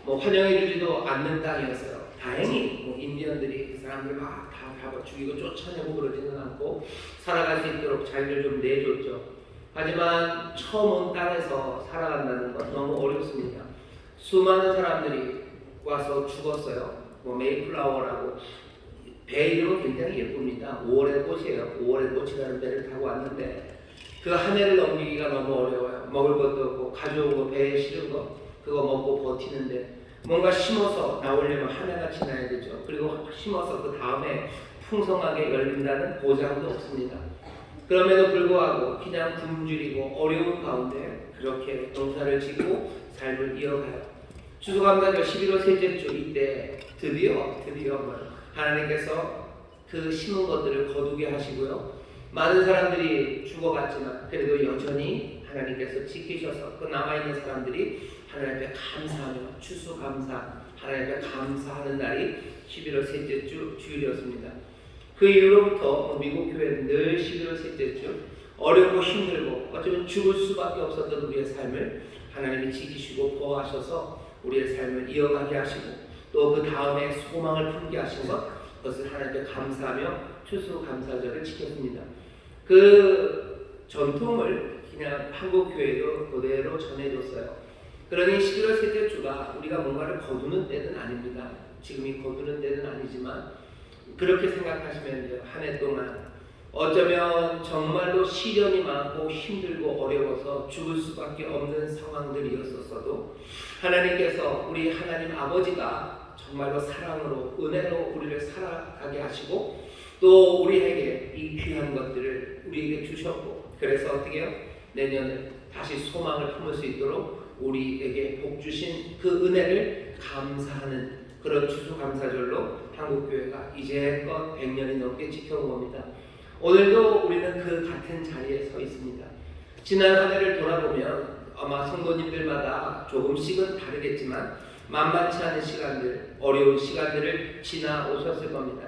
환영해주지도 않는 땅이었어요. 다행히 인디언들이 그 사람들 막 다 잡아 죽이고 쫓아내고 그러지는 않고 살아갈 수 있도록 자유를 좀 내줬죠. 하지만 처음 온 땅에서 살아간다는 건 너무 어렵습니다. 수많은 사람들이 와서 죽었어요. 메이플라워라고, 배 이름은 굉장히 예쁩니다. 5월의 꽃이에요. 5월의 꽃이라는 배를 타고 왔는데 그 한 해를 넘기기가 너무 어려워요. 먹을 것도 없고 가져온 거, 배에 실은 거 그거 먹고 버티는데, 뭔가 심어서 나오려면 한 해가 지나야 되죠. 그리고 심어서 그 다음에 풍성하게 열린다는 보장도 없습니다. 그럼에도 불구하고 그냥 굶주리고 어려운 가운데 그렇게 농사를 짓고 삶을 이어가요. 추수감사절 11월 셋째 주 이때 드디어 하나님께서 그 심은 것들을 거두게 하시고요. 많은 사람들이 죽어갔지만 그래도 여전히 하나님께서 지키셔서 그 남아있는 사람들이 하나님 앞에 감사하며 추수감사, 하나님 앞에 감사하는 날이 11월 셋째 주 주일이었습니다. 그 이후로부터 미국 교회는 늘 11월 셋째 주 어렵고 힘들고 어쩌면 죽을 수밖에 없었던 우리의 삶을 하나님이 지키시고 보호하셔서 우리의 삶을 이어가게 하시고 또 그 다음에 소망을 품게 하신 그것을 하나님께 감사하며 추수감사절을 지켰습니다. 그 전통을 그냥 한국 교회도 그대로 전해줬어요. 그러니 11월 셋째 주가 우리가 뭔가를 거두는 때는 아닙니다. 지금이 거두는 때는 아니지만 그렇게 생각하시면 돼요. 한 해 동안 어쩌면 정말로 시련이 많고 힘들고 어려워서 죽을 수밖에 없는 상황들이었었어도 하나님께서 우리 하나님 아버지가 정말로 사랑으로 은혜로 우리를 살아가게 하시고 또 우리에게 이 귀한 것들을 우리에게 주셨고, 그래서 어떻게 해요? 내년에 다시 소망을 품을 수 있도록 우리에게 복 주신 그 은혜를 감사하는 그런 추수감사절로 한국교회가 이제껏 100년이 넘게 지켜온 겁니다. 오늘도 우리는 그 같은 자리에 서 있습니다. 지난 한 해를 돌아보면 아마 성도님들마다 조금씩은 다르겠지만 만만치 않은 시간들, 어려운 시간들을 지나오셨을 겁니다.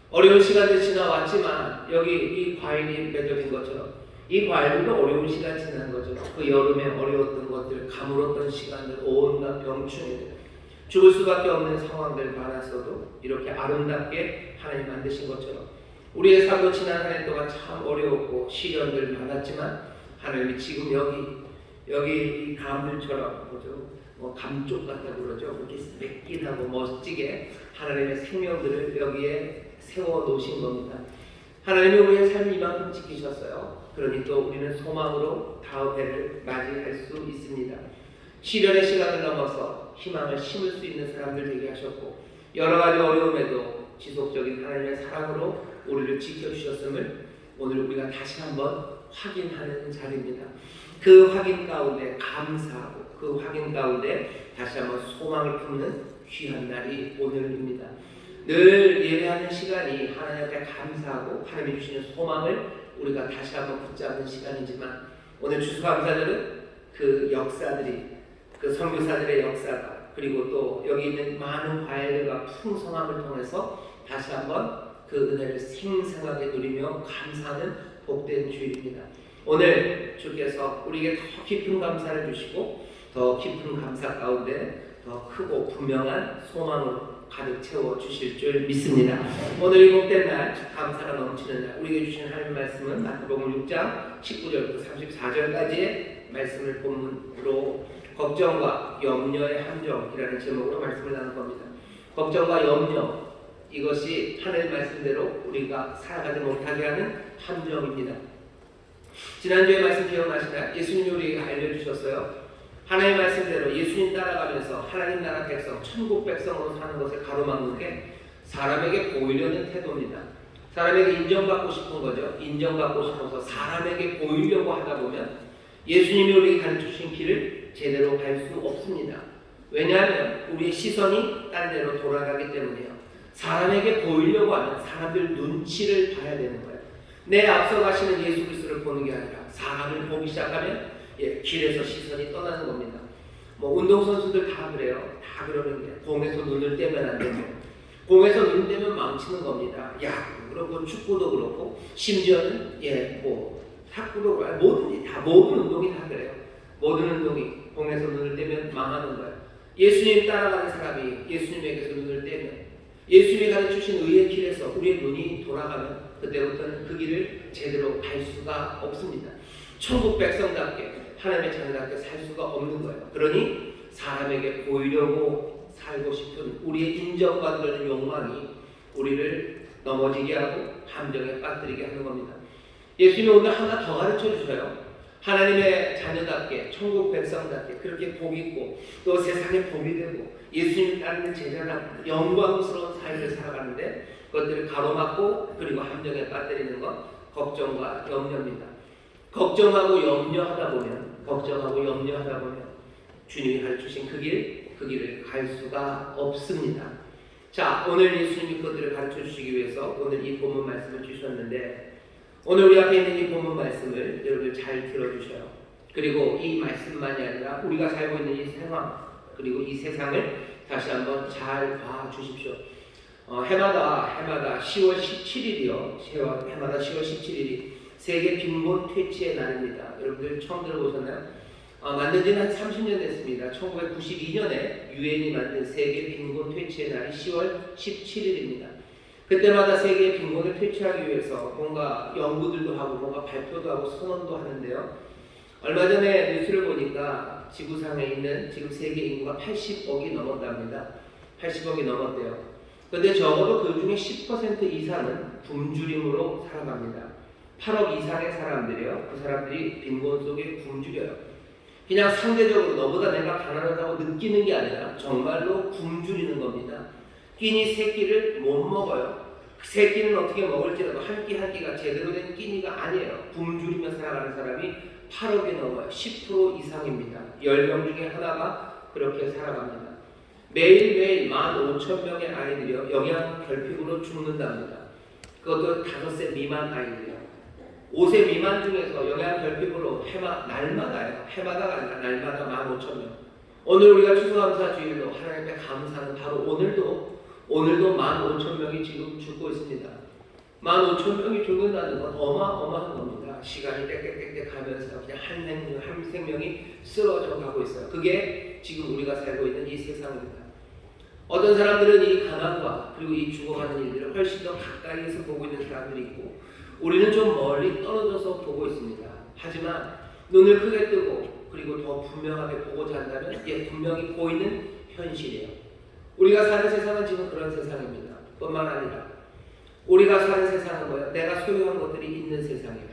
어려운 시간들 지나왔지만 여기 이 과일이 맺어진 것처럼 이 과일도 어려운 시간 지난 거죠. 그 여름에 어려웠던 것들, 가물었던 시간들, 온갖 병충해들, 죽을 수밖에 없는 상황들 많았어도 이렇게 아름답게 하나님 만드신 것처럼 우리의 삶도 지난 한 해 동안 참 어려웠고 시련들 많았지만 하나님이 지금 여기 이 감들처럼 뭐죠? 감쪽 같다고 그러죠. 이렇게 몇 끈끈하고 멋지게 하나님의 생명들을 여기에 세워 놓으신 겁니다. 하나님이 우리의 삶을 이만큼 지키셨어요. 그러니 또 우리는 소망으로 다음 해를 맞이할 수 있습니다. 시련의 시간을 넘어서 희망을 심을 수 있는 사람들 되게 하셨고, 여러 가지 어려움에도 지속적인 하나님의 사랑으로 우리를 지켜주셨음을 오늘 우리가 다시 한번 확인하는 자리입니다. 그 확인 가운데 감사하고, 그 확인 가운데 다시 한번 소망을 품는 귀한 날이 오늘입니다. 늘 예배하는 시간이 하나님 앞에 감사하고 하나님이 주시는 소망을 우리가 다시 한번 붙잡는 시간이지만, 오늘 추수감사절은 그 역사들이, 그 선교사들의 역사가, 그리고 또 여기 있는 많은 과일들과 풍성함을 통해서 다시 한번 그 은혜를 생생하게 누리며 감사하는 복된 주일입니다. 오늘 주께서 우리에게 더 깊은 감사를 주시고, 더 깊은 감사 가운데 더 크고 분명한 소망으로 가득 채워 주실 줄 믿습니다. 오늘 이 복된 날, 감사가 넘치는 날, 우리에게 주신 하나님 말씀은 마태복음 6장 19절부터 34절까지의 말씀을 본문으로 걱정과 염려의 함정이라는 제목으로 말씀을 나눌 겁니다. 걱정과 염려, 이것이 하나님 말씀대로 우리가 살아가지 못하게 하는 함정입니다. 지난주에 말씀 기억나시나요? 예수님이 우리에게 알려주셨어요. 하나님 말씀대로 예수님 따라가면서 하나님 나라 백성, 천국 백성으로 사는 것을 가로막는 게 사람에게 보이려는 태도입니다. 사람에게 인정받고 싶은 거죠. 인정받고 싶어서 사람에게 보이려고 하다 보면 예수님이 우리에게 가르쳐주신 길을 제대로 갈 수 없습니다. 왜냐하면 우리의 시선이 딴 데로 돌아가기 때문이에요. 사람에게 보이려고 하면 사람들 눈치를 봐야 되는 거예요. 내 앞서 가시는 예수 그리스도를 보는 게 아니라 사람을 보기 시작하면 길에서 시선이 떠나는 겁니다. 운동선수들 다 그래요. 다 그러는 게 공에서 눈을 떼면 안 되고, 공에서 눈을 떼면 망치는 겁니다. 야구도 그렇고 축구도 그렇고 심지어는 탁구도 그렇고 모든 운동이 다 그래요. 모든 운동이 공에서 눈을 떼면 망하는 거예요. 예수님 따라가는 사람이 예수님에게서 눈을 떼면, 예수님이 가르치신 의의 길에서 우리의 눈이 돌아가면 그때부터는 그 길을 제대로 갈 수가 없습니다. 천국 백성답게 하나님의 자녀답게 살 수가 없는 거예요. 그러니 사람에게 보이려고 살고 싶은 우리의 인정받는 욕망이 우리를 넘어지게 하고 함정에 빠뜨리게 하는 겁니다. 예수님이 오늘 하나 더 가르쳐 주셔요. 하나님의 자녀답게, 천국 백성답게 그렇게 복 있고 또 세상에 복이 되고 예수님을 따르는 제자답게 영광스러운 삶을 살아가는데 그것들을 가로막고 그리고 함정에 빠뜨리는 것, 걱정과 염려입니다. 걱정하고 염려하다 보면 주님이 가르치신 그 길을 갈 수가 없습니다. 자, 오늘 예수님이 그것들을 가르쳐 주시기 위해서 오늘 이 본문 말씀을 주셨는데, 오늘 우리 앞에 있는 이 본문 말씀을 여러분 잘 들어주셔요. 그리고 이 말씀만이 아니라 우리가 살고 있는 이 상황, 그리고 이 세상을 다시 한번 잘 봐주십시오. 해마다 10월 17일이요. 해마다 10월 17일이 세계 빈곤 퇴치의 날입니다. 여러분들 처음 들어보셨나요? 만든 지는 한 30년 됐습니다. 1992년에 유엔이 만든 세계 빈곤 퇴치의 날이 10월 17일입니다. 그때마다 세계의 빈곤을 퇴치하기 위해서 뭔가 연구들도 하고 뭔가 발표도 하고 선언도 하는데요. 얼마 전에 뉴스를 보니까 지구상에 있는 지금 세계 인구가 80억이 넘었답니다. 80억이 넘었대요. 그런데 적어도 그 중에 10% 이상은 굶주림으로 살아갑니다. 8억 이상의 사람들이요. 그 사람들이 빈곤 속에 굶주려요. 그냥 상대적으로 너보다 내가 가난하다고 느끼는 게 아니라 정말로 굶주리는 겁니다. 끼니 세 끼를 못 먹어요. 그 세 끼는 어떻게 먹을지라도 한 끼 한 끼가 제대로 된 끼니가 아니에요. 굶주리며 살아가는 사람이 8억이 넘어요. 10% 이상입니다. 10명 중에 하나가 그렇게 살아갑니다. 매일매일 15,000명의 아이들이요. 영양 결핍으로 죽는답니다. 그것도 5세 미만 아이들이요. 5세 미만 중에서 영양 결핍으로 날마다가 아니라 날마다 15,000명. 오늘 우리가 추수감사 주일로 하나님께 감사는 바로 오늘도 15,000명이 지금 죽고 있습니다. 15,000명이 죽는다는 건 어마어마한 겁니다. 시간이 땡땡땡땡 가면서 그냥 한 생명이 쓰러져 가고 있어요. 그게 지금 우리가 살고 있는 이 세상입니다. 어떤 사람들은 이 가난과 그리고 이 죽어가는 일들을 훨씬 더 가까이에서 보고 있는 사람들이 있고, 우리는 좀 멀리 떨어져서 보고 있습니다. 하지만 눈을 크게 뜨고 그리고 더 분명하게 보고자 한다면 분명히 보이는 현실이에요. 우리가 사는 세상은 지금 그런 세상입니다. 뿐만 아니라 우리가 사는 세상은 뭐예요? 내가 소유한 것들이 있는 세상이에요.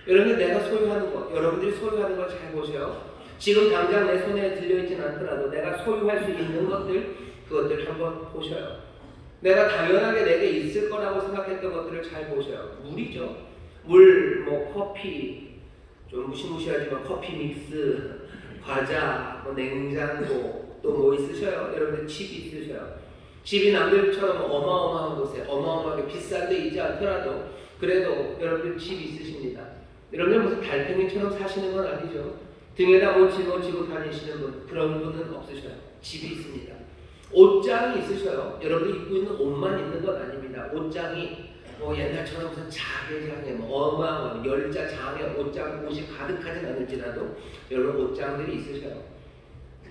여러분들 내가 소유하는 것, 여러분들이 소유하는 걸 잘 보세요. 지금 당장 내 손에 들려있진 않더라도 내가 소유할 수 있는 것들, 그것들 한번 보셔요. 내가 당연하게 내게 있을 거라고 생각했던 것들을 잘 보셔요. 물이죠. 물, 뭐 커피, 좀 무시무시하지만 커피 믹스, 과자, 뭐 냉장고, 또 뭐 있으셔요? 여러분들 집 있으셔요? 집이 남들처럼 어마어마한 곳에 어마어마하게 비싼 데 있지 않더라도 그래도 여러분들 집 있으십니다. 여러분들 무슨 달팽이처럼 사시는 건 아니죠. 등에다 옷 지고 다니시는 분, 그런 분은 없으셔요. 집이 있습니다. 옷장이 있으셔요. 여러분이 입고 있는 옷만 있는 건 아닙니다. 옷장이 뭐 옛날처럼 무슨 자개장에 뭐 어마어마한 열자 장에 옷장 옷이 가득하진 않을지라도 여러분 옷장들이 있으셔요.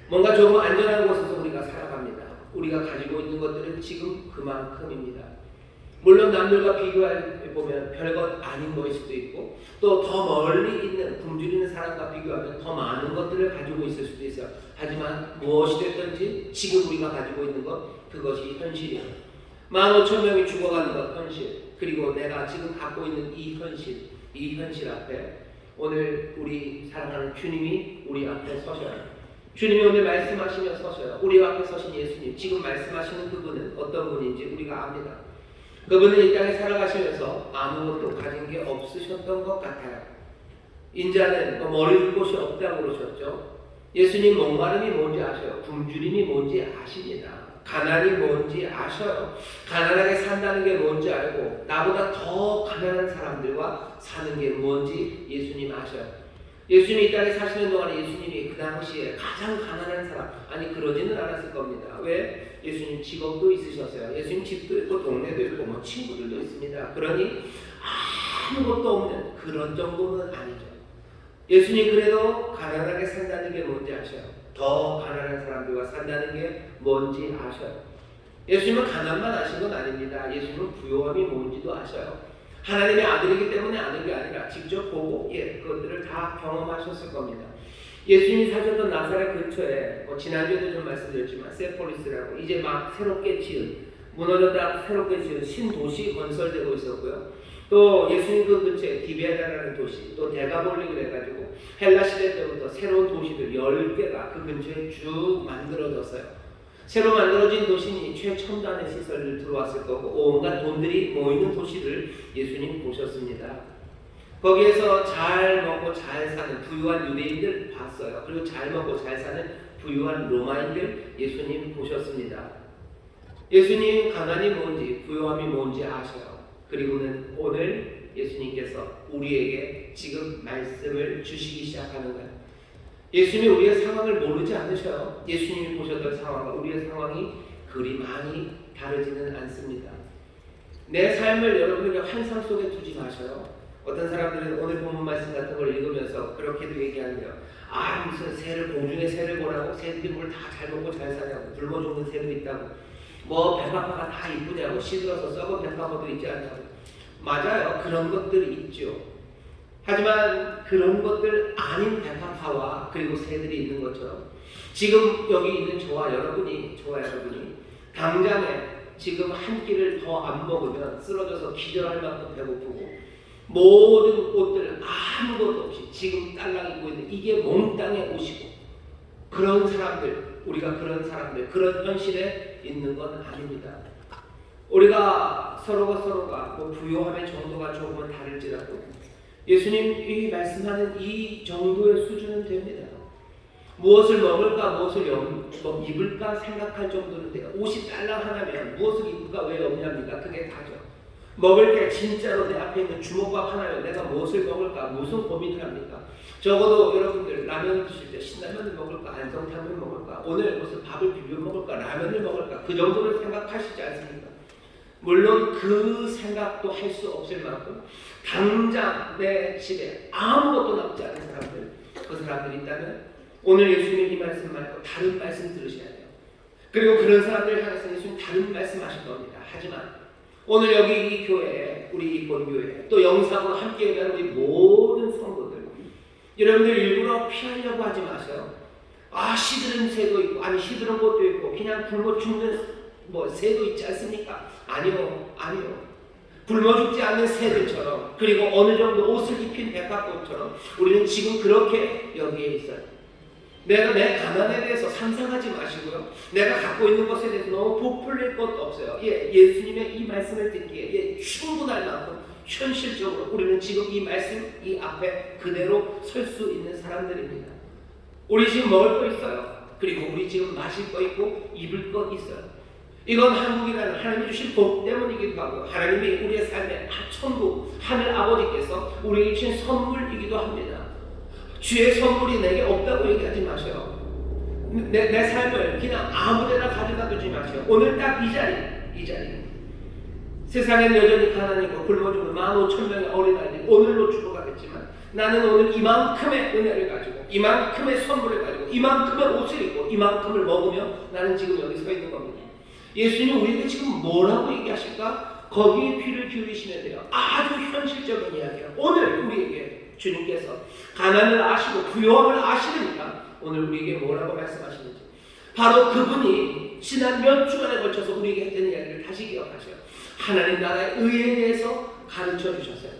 뭔가 조금 안전한 곳에서 우리가 살아갑니다. 우리가 가지고 있는 것들은 지금 그만큼입니다. 물론 남들과 비교해보면 별것 아닌 것일 수도 있고 또 더 멀리 있는 굶주리는 사람과 비교하면 더 많은 것들을 가지고 있을 수도 있어요. 하지만 무엇이 됐든지 지금 우리가 가지고 있는 것, 그것이 현실이에요. 15,000명이 죽어가는 것 현실, 그리고 내가 지금 갖고 있는 이 현실 앞에 오늘 우리 사랑하는 주님이 우리 앞에 서셔요. 주님이 오늘 말씀하시며 서셔요. 우리 앞에 서신 예수님, 지금 말씀하시는 그분은 어떤 분인지 우리가 압니다. 그분은 이 땅에 살아가시면서 아무것도 가진 게 없으셨던 것 같아요. 인자는 머리둘 곳이 없다고 그러셨죠. 예수님 목마름이 뭔지 아셔요. 굶주림이 뭔지 아십니다. 가난이 뭔지 아셔요. 가난하게 산다는 게 뭔지 알고 나보다 더 가난한 사람들과 사는 게 뭔지 예수님 아셔요. 예수님이 이 땅에 사시는 동안에 예수님이 그 당시에 가장 가난한 사람, 아니 그러지는 않았을 겁니다. 왜? 예수님 직업도 있으셨어요. 예수님 집도 있고 동네도 있고 뭐 친구들도 있습니다. 그러니 아무것도 없는 그런 정도는 아니죠. 예수님 그래도 가난하게 산다는 게 뭔지 아셔요. 더 가난한 사람들과 산다는 게 뭔지 아셔요. 예수님은 가난만 아신 건 아닙니다. 예수님은 부요함이 뭔지도 아셔요. 하나님의 아들이기 때문에 아는 게 아니라 직접 보고 그것들을 다 경험하셨을 겁니다. 예수님이 사셨던 나사렛 근처에 지난주에도 좀 말씀드렸지만 세폴리스라고 이제 막 새롭게 지은 무너졌다 새롭게 지은 신도시 건설되고 있었고요. 또 예수님 그 근처에 디베라라는 도시, 또 데가볼릭을 해가지고 헬라 시대 때부터 새로운 도시들 10개가 그 근처에 쭉 만들어졌어요. 새로 만들어진 도시니 최첨단의 시설을 들어왔을 거고 온갖 돈들이 모이는 도시를 예수님 보셨습니다. 거기에서 잘 먹고 잘 사는 부유한 유대인들 봤어요. 그리고 잘 먹고 잘 사는 부유한 로마인들 예수님 보셨습니다. 예수님 가난이 뭔지 부유함이 뭔지 아셔요. 그리고는 오늘 예수님께서 우리에게 지금 말씀을 주시기 시작하는 거예요. 예수님이 우리의 상황을 모르지 않으셔요. 예수님이 보셨던 상황과 우리의 상황이 그리 많이 다르지는 않습니다. 내 삶을 여러분에게 환상 속에 두지 마셔요. 어떤 사람들은 오늘 본문 말씀 같은 걸 읽으면서 그렇게도 얘기하는데요. 무슨 새를 공중에 새를 보라고 새들이 뭘 다 잘 먹고 잘 사냐고 굶어 죽는 새도 있다고 뭐 백합화가 다 이쁘냐고 시들어서 썩은 백합화도 있지 않냐고. 맞아요. 그런 것들이 있죠. 하지만 그런 것들 아닌 백합화와 그리고 새들이 있는 것처럼 지금 여기 있는 저와 여러분이 당장에 지금 한 끼를 더 안 먹으면 쓰러져서 기절할 만큼 배고프고 모든 옷들 아무것도 없이 지금 딸랑 입고 있는 이게 몽땅의 옷이고 그런 사람들, 우리가 그런 사람들, 그런 현실에 있는 건 아닙니다. 우리가 서로가 뭐 부요함의 정도가 조금은 다를지라도 예수님이 말씀하는 이 정도의 수준은 됩니다. 무엇을 먹을까, 무엇을 입을까 생각할 정도는 돼요. 옷이 딸랑 하나면 무엇을 입을까 왜 없냐입니까? 그게 다죠. 먹을 게 진짜로 내 앞에 있는 주먹밥 하나면 내가 무엇을 먹을까, 무슨 고민을 합니까? 적어도 여러분들 라면 드실 때 신라면을 먹을까, 안성탕면 먹을까, 오늘 무슨 밥을 비벼 먹을까, 라면을 먹을까, 그 정도를 생각하시지 않습니까? 물론 그 생각도 할 수 없을 만큼 당장 내 집에 아무것도 남지 않은 사람들, 그 사람들이 있다면 오늘 예수님의 이 말씀 말고 다른 말씀 들으셔야 돼요. 그리고 그런 사람들 향해서 예수님 다른 말씀 하실 겁니다. 하지만 오늘 여기 이 교회에, 우리 이 본교회, 또 영상으로 함께 예배하는 우리 모든 성도들, 여러분들 일부러 피하려고 하지 마세요. 시드는 새도 있고, 아니 시드는 것도 있고, 그냥 굶어 죽는 새도 있지 않습니까? 아니요. 굶어 죽지 않는 새들처럼, 그리고 어느 정도 옷을 입힌 백합꽃처럼 우리는 지금 그렇게 여기에 있어요. 내가 내 가난에 대해서 상상하지 마시고요. 내가 갖고 있는 것에 대해서 너무 부풀릴 것도 없어요. 예수님의 이 말씀을 듣기에 충분할 만큼 현실적으로 우리는 지금 이 말씀 이 앞에 그대로 설 수 있는 사람들입니다. 우리 지금 먹을 거 있어요. 그리고 우리 지금 마실 거 있고 입을 거 있어요. 이건 한국이라는 하나님이 주신 복 때문이기도 하고, 하나님이 우리의 삶의 천국 하늘 아버지께서 우리에게 주신 선물이기도 합니다. 주의 선물이 내게 없다고 얘기하지 마세요. 내 삶을 그냥 아무데나 가져다 두지 마세요. 오늘 딱 이 자리. 세상엔 여전히 가난이고 굶어 죽는 15,000명의 어린아이들이 오늘로 죽어가겠지만, 나는 오늘 이만큼의 은혜를 가지고, 이만큼의 선물을 가지고, 이만큼의 옷을 입고, 이만큼을 먹으며 나는 지금 여기 서 있는 겁니다. 예수님이 우리에게 지금 뭐라고 얘기하실까? 거기에 귀를 기울이시면 돼요. 아주 현실적인 이야기예요. 오늘 우리에게 주님께서 가난을 아시고 부요함을 아시니까 오늘 우리에게 뭐라고 말씀하시는지, 바로 그분이 지난 몇 주간에 걸쳐서 우리에게 했던 이야기를 다시 기억하세요. 하나님 나라의 의에 대해서 가르쳐 주셨어요.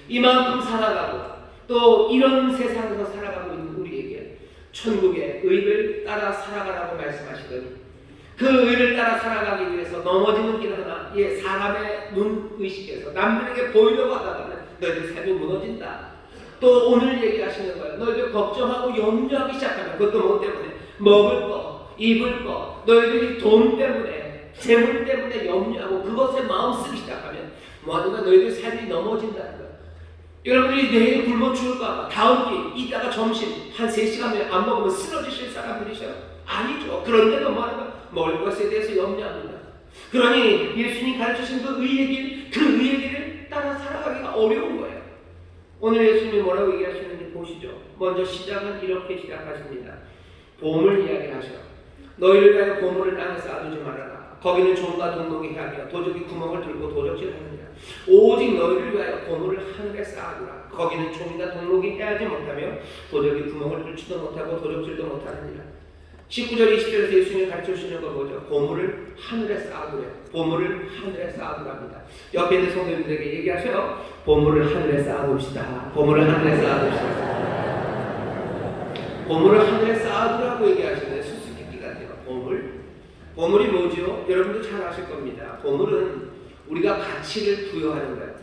이만큼 살아가고 또 이런 세상에서 살아가고 있는 우리에게 천국의 의를 따라 살아가라고 말씀하시더니, 그 의를 따라 살아가기 위해서 넘어지는 길 하나, 사람의 눈 의식에서 남들에게 보이려고 하다가는 너희들 삶이 무너진다. 또 오늘 얘기하시는 거예요. 너희들 걱정하고 염려하기 시작하면, 그것도 뭐 때문에? 먹을 거, 입을 거, 너희들이 돈 때문에, 재물 때문에 염려하고 그것에 마음 쓰기 시작하면 뭐하든가 너희들 삶이 넘어진다는 거예요. 여러분들이 내일 굶어 죽을까 봐 다음 끼 이따가 점심 한 3시간 안 먹으면 쓰러지실 사람들이셔요? 아니죠. 그런데도 뭐하는가? 먹을 것에 대해서 염려합니다. 그러니 예수님 가르치신 그 의의 길, 그 의의 길을 따라 살아가기가 어려운 거예요. 오늘 예수님이 뭐라고 얘기하시는지 보시죠. 먼저 시작은 이렇게 시작하십니다. 보물 이야기를 하셔. 너희를 위하여 보물을 땅에 쌓아두지 말아라. 거기는 종과 동록이 하며 도적이 구멍을 뚫고 도적질하느니라. 오직 너희를 위하여 보물을 하늘에 쌓아두라. 거기는 종과 동록이 해하지 못하며 도적이 구멍을 뚫지도 못하고 도적질도 못하느니라. 19절 20절에서 예수님이 가르쳐주시는 거 뭐죠? 보물을 하늘에 쌓아두래. 보물을 하늘에 쌓아두랍니다. 옆에 있는 성도님들에게 얘기하세요. 보물을 하늘에 쌓아둡시다. 보물을 하늘에 쌓아둡시다. 보물을 하늘에 쌓아두라고 얘기하시는 수수께끼 같아요. 보물이 뭐죠? 여러분도 잘 아실 겁니다. 보물은 우리가 가치를 부여하는 거예요.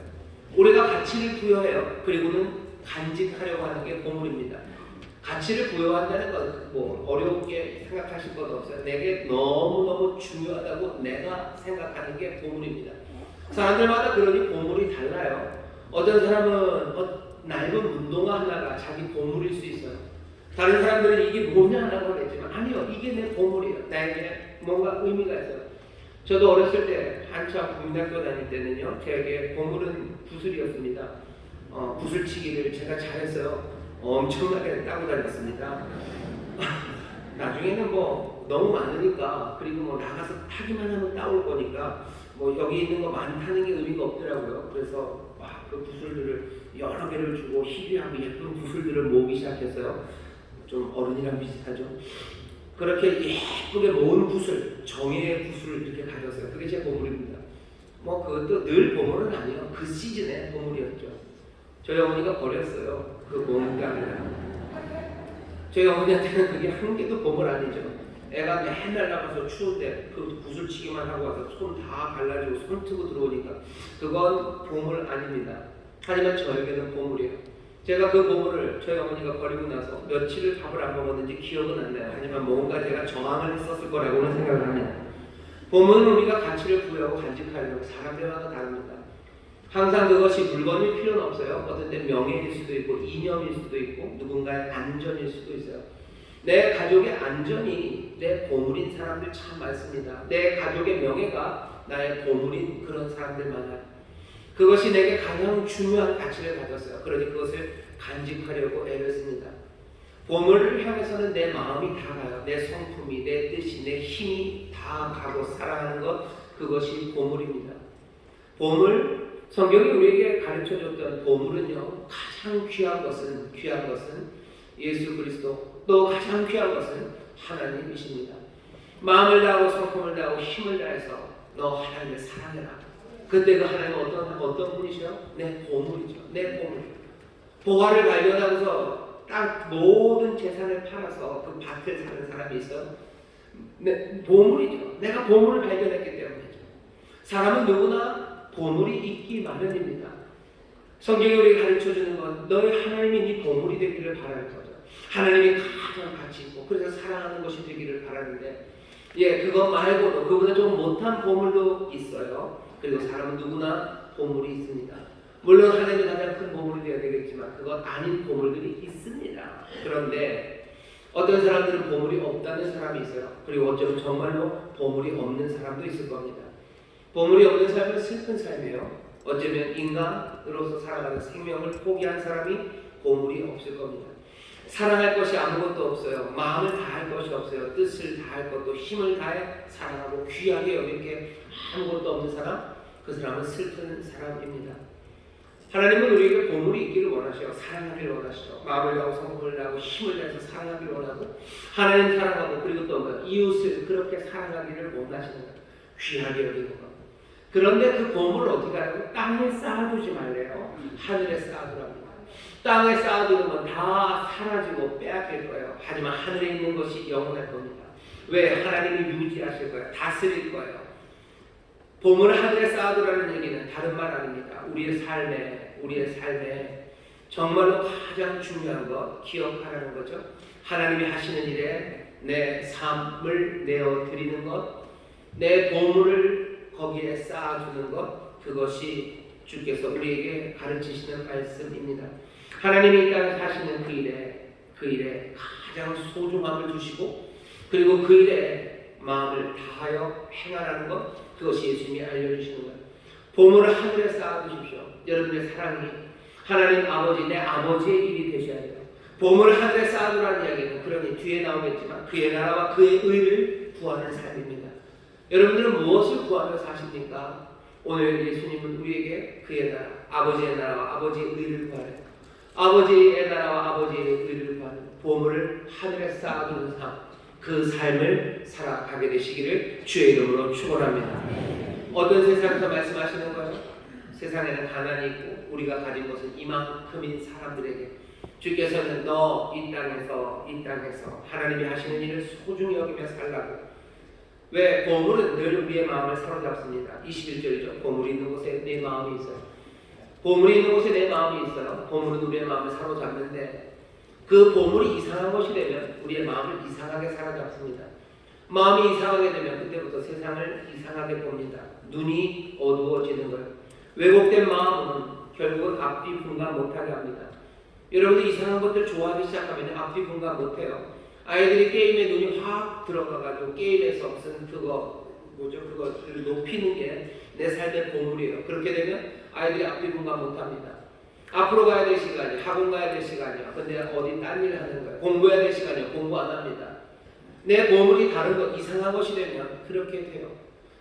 우리가 가치를 부여해요. 그리고는 간직하려고 하는 게 보물입니다. 가치를 부여한다는 건 어렵게 생각하실 것 없어요. 내게 너무너무 중요하다고 내가 생각하는 게 보물입니다. 사람들마다 그러니 보물이 달라요. 어떤 사람은 낡은 운동화 하나가 자기 보물일 수 있어요. 다른 사람들은 이게 뭐냐 하고 그랬지만, 아니요, 이게 내 보물이에요. 나에게 뭔가 의미가 있어요. 저도 어렸을 때 한참 국민학교 다닐 때는요, 제게 보물은 구슬이었습니다. 구슬치기를 제가 잘했어요. 엄청나게 따고 다녔습니다. 나중에는 너무 많으니까, 그리고 나가서 타기만 하면 따올 거니까 여기 있는 거 많이 타는 게 의미가 없더라고요. 그래서 그 구슬들을 여러 개를 주고 희귀하고 예쁜 구슬들을 모으기 시작했어요. 좀 어른이랑 비슷하죠. 그렇게 예쁘게 모은 구슬, 정예의 구슬을 이렇게 가졌어요. 그게 제 보물입니다. 그것도 늘 보물은 아니에요. 그 시즌에 보물이었죠. 저희 어머니가 버렸어요. 그 보물감이라. 저희 어머니한테는 그게 한 개도 보물 아니죠. 애가 맨날 나가서 추운데 그 구슬치기만 하고 와서 손 다 갈라지고 손 트고 들어오니까 그건 보물 아닙니다. 하지만 저에게는 보물이에요. 제가 그 보물을 저희 어머니가 버리고 나서 며칠을 밥을 안 먹었는지 기억은 안 나요. 하지만 뭔가 제가 저항을 했었을 거라고는 생각을 합니다. 보물은 우리가 가치를 부여하고 간직하려고 사람들마다 다릅니다. 항상 그것이 물건일 필요는 없어요. 어떤 때 명예일 수도 있고 이념일 수도 있고 누군가의 안전일 수도 있어요. 내 가족의 안전이 내 보물인 사람들 참 많습니다. 내 가족의 명예가 나의 보물인 그런 사람들 많아요. 그것이 내게 가장 중요한 가치를 가졌어요. 그러니 그것을 간직하려고 애를 씁니다. 보물을 향해서는 내 마음이 다 가요. 내 성품이, 내 뜻이, 내 힘이 다 가고 살아가는 것, 그것이 보물입니다. 보물, 성경이 우리에게 가르쳐줬던 보물은요, 가장 귀한 것은 예수 그리스도, 또 가장 귀한 것은 하나님이십니다. 마음을 다하고 성품을 다하고 힘을 다해서 너 하나님을 사랑해라. 그때 그 하나님은 어떤 분이셔요? 내 보물이죠. 내 보물. 보화를 발견하고서 딱 모든 재산을 팔아서 그 밭을 사는 사람이 있어요. 내 보물이죠. 내가 보물을 발견했기 때문이죠. 사람은 누구나 보물이 있기 마련입니다. 성경이 우리에게 가르쳐주는 건 너의 하나님이 네 보물이 되기를 바라는 거죠. 하나님이 가장 가치 있고 그래서 사랑하는 것이 되기를 바라는데 그것 말고도 그보다 좀 못한 보물도 있어요. 그리고 사람은 누구나 보물이 있습니다. 물론 하나님이 가장 큰 보물이 되어야 되겠지만 그것 아닌 보물들이 있습니다. 그런데 어떤 사람들은 보물이 없다는 사람이 있어요. 그리고 어쩌면 정말로 보물이 없는 사람도 있을 겁니다. 보물이 없는 삶은 슬픈 삶이에요. 어쩌면 인간으로서 살아가는 생명을 포기한 사람이 보물이 없을 겁니다. 사랑할 것이 아무것도 없어요. 마음을 다할 것이 없어요. 뜻을 다할 것도 힘을 다해 사랑하고 귀하게 여길 게 아무것도 없는 사람, 그 사람은 슬픈 사람입니다. 하나님은 우리에게 보물이 있기를 원하셔요. 사랑하기를 원하시죠. 마음을 다하고 성품을 다하고 힘을 다해서 사랑하기를 원하고 하나님 사랑하고 그리고 또 이웃을 그렇게 사랑하기를 원하시는 거예요. 귀하게 여기는 것. 그런데 그 보물을 어떻게 하라고? 땅에 쌓아두지 말래요. 하늘에 쌓아두랍니다. 땅에 쌓아두는 건 다 사라지고 빼앗길 거예요. 하지만 하늘에 있는 것이 영원할 겁니다. 왜? 하나님이 유지하실 거예요. 다스릴 거예요. 보물을 하늘에 쌓아두라는 얘기는 다른 말 아닙니다. 우리의 삶에 정말로 가장 중요한 것 기억하라는 거죠. 하나님이 하시는 일에 내 삶을 내어드리는 것, 내 보물을 거기에 쌓아주는 것, 그것이 주께서 우리에게 가르치시는 말씀입니다. 하나님이 이 땅에 사시는 그 일에 가장 소중함을 두시고 그리고 그 일에 마음을 다하여 행하라는 것, 그것이 예수님이 알려주시는 거예요. 보물을 하늘에 쌓아두십시오. 여러분의 사랑이 하나님 아버지, 내 아버지의 일이 되셔야 돼요. 보물을 하늘에 쌓아두라는 이야기는 그러니 뒤에 나오겠지만 그의 나라와 그의 의를 구하는 삶입니다. 여러분들은 무엇을 구하며 사십니까? 오늘 예수님은 우리에게 그의 나라, 아버지의 나라와 아버지의 의를 구하래요. 아버지의 나라와 아버지의 의를 구하는 보물을 하늘에 쌓아두는 삶, 그 삶을 살아가게 되시기를 주의 이름으로 축원합니다. 어떤 세상에서 말씀하시는 거예요? 세상에는 가난이 있고 우리가 가진 것은 이만큼인 사람들에게 주께서는 너 이 땅에서 하나님이 하시는 일을 소중히 여기며 살라고. 왜? 보물은 늘 우리의 마음을 사로잡습니다. 21절이죠. 보물이 있는 곳에 내 마음이 있어요. 보물이 있는 곳에 내 마음이 있어요. 보물은 우리의 마음을 사로잡는데 그 보물이 이상한 것이 되면 우리의 마음을 이상하게 사로잡습니다. 마음이 이상하게 되면 그때부터 세상을 이상하게 봅니다. 눈이 어두워지는 거예요. 왜곡된 마음은 결국은 앞뒤 분간 못하게 합니다. 여러분들 이상한 것들 좋아하기 시작하면 앞뒤 분간 못해요. 아이들이 게임에 눈이 확 들어가가지고 게임에서 무슨 그거를 높이는 게 내 삶의 보물이에요. 그렇게 되면 아이들이 앞뒤 분간 못합니다. 앞으로 가야 될 시간이, 학원 가야 될 시간이야. 근데 어디 딴 일을 하는 거야. 공부해야 될 시간이야. 공부 안 합니다. 내 보물이 다른 것, 이상한 것이 되면 그렇게 돼요.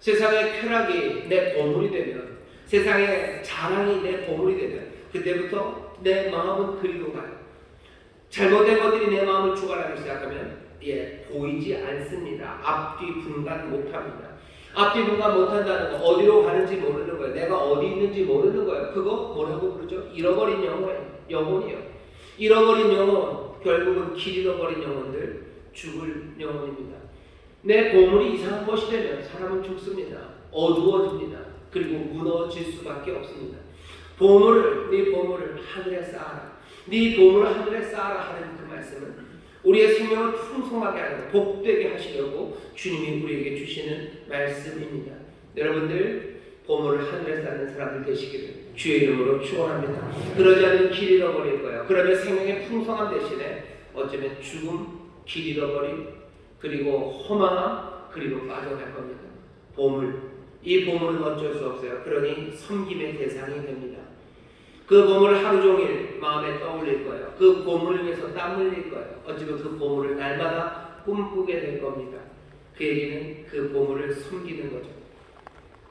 세상의 쾌락이 내 보물이 되면, 세상의 자랑이 내 보물이 되면 그때부터 내 마음은 그리로 가요. 잘못된 것들이 내 마음을 주관하기 시작하면 보이지 않습니다. 앞뒤 분간 못합니다. 앞뒤 분간 못한다는 건 어디로 가는지 모르는 거예요. 내가 어디 있는지 모르는 거예요. 그거 뭐라고 부르죠? 잃어버린 영혼이에요. 잃어버린 영혼, 결국은 길 잃어버린 영혼들, 죽을 영혼입니다. 내 보물이 이상한 것이 되면 사람은 죽습니다. 어두워집니다. 그리고 무너질 수밖에 없습니다. 네 보물을 하늘에 쌓아라. 네 보물을 하늘에 쌓아라 하는 그 말씀은 우리의 생명을 풍성하게 하고 복되게 하시려고 주님이 우리에게 주시는 말씀입니다. 여러분들 보물을 하늘에 쌓는 사람들 되시기를 주의 이름으로 축원합니다. 그러지 않으면 길 잃어버릴 거예요. 그러면 생명의 풍성함 대신에 어쩌면 죽음, 길 잃어버림, 그리고 허망함, 그리고 빠져갈 겁니다. 이 보물은 어쩔 수 없어요. 그러니 섬김의 대상이 됩니다. 그 보물을 하루 종일 마음에 떠올릴 거예요. 그 보물을 위해서 땀 흘릴 거예요. 어쩌면 그 보물을 날마다 꿈꾸게 될 겁니다. 그 얘기는 그 보물을 섬기는 거죠.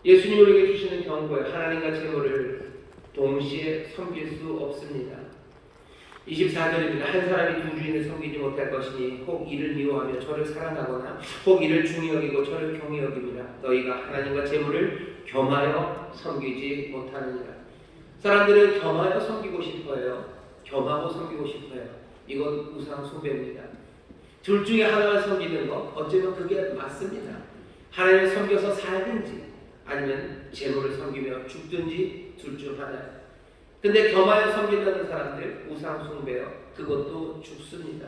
예수님이 우리에게 주시는 경고예요. 하나님과 재물을 동시에 섬길 수 없습니다. 24절입니다. 한 사람이 두 주인을 섬기지 못할 것이니 혹 이를 미워하며 저를 사랑하거나 혹 이를 중히 여기고 저를 경히 여깁니다. 너희가 하나님과 재물을 겸하여 섬기지 못하느니라. 사람들은 겸하여 섬기고 싶어요. 겸하고 섬기고 싶어요. 이건 우상 숭배입니다. 둘 중에 하나만 섬기는 것, 어쩌면 그게 맞습니다. 하나님을 섬겨서 살든지 아니면 재물을 섬기며 죽든지 둘 중 하나예요. 근데 겸하여 섬긴다는 사람들, 우상 숭배요, 그것도 죽습니다.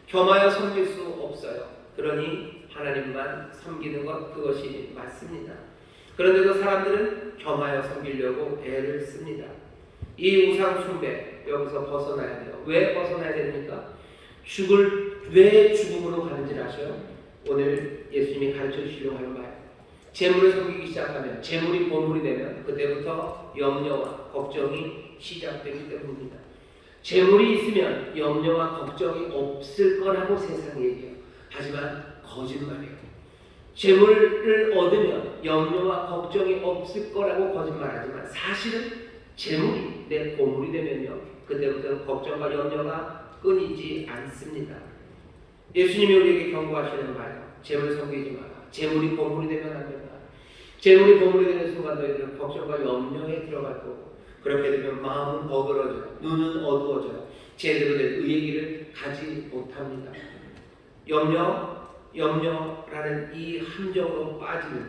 겸하여 섬길 수 없어요. 그러니 하나님만 섬기는 것, 그것이 맞습니다. 그런데도 사람들은 겸하여 섬기려고 애를 씁니다. 이 우상 숭배, 여기서 벗어나야 돼요. 왜 벗어나야 됩니까? 왜 죽음으로 가는지 아셔요? 오늘 예수님이 가르쳐 주시려고 하는 말. 재물을 섬기기 시작하면, 재물이 보물이 되면 그때부터 염려와 걱정이 시작되기 때문입니다. 재물이 있으면 염려와 걱정이 없을 거라고 세상이 얘기해요. 하지만 거짓말이에요. 재물을 얻으면 염려와 걱정이 없을 거라고 거짓말하지만 사실은 재물이 내 보물이 되면요, 그때부터 걱정과 염려가 끊이지 않습니다. 예수님이 우리에게 경고하시는 말이에요. 재물 섬기지 마라. 재물이 보물이 되면 안 된다. 재물이 보물이 되는 순간 너희들은 걱정과 염려에 들어갈 거고, 그렇게 되면 마음은 버그러져요. 눈은 어두워져요. 제대로 된 의의 길을 가지 못합니다. 염려라는 이 함정으로 빠지는,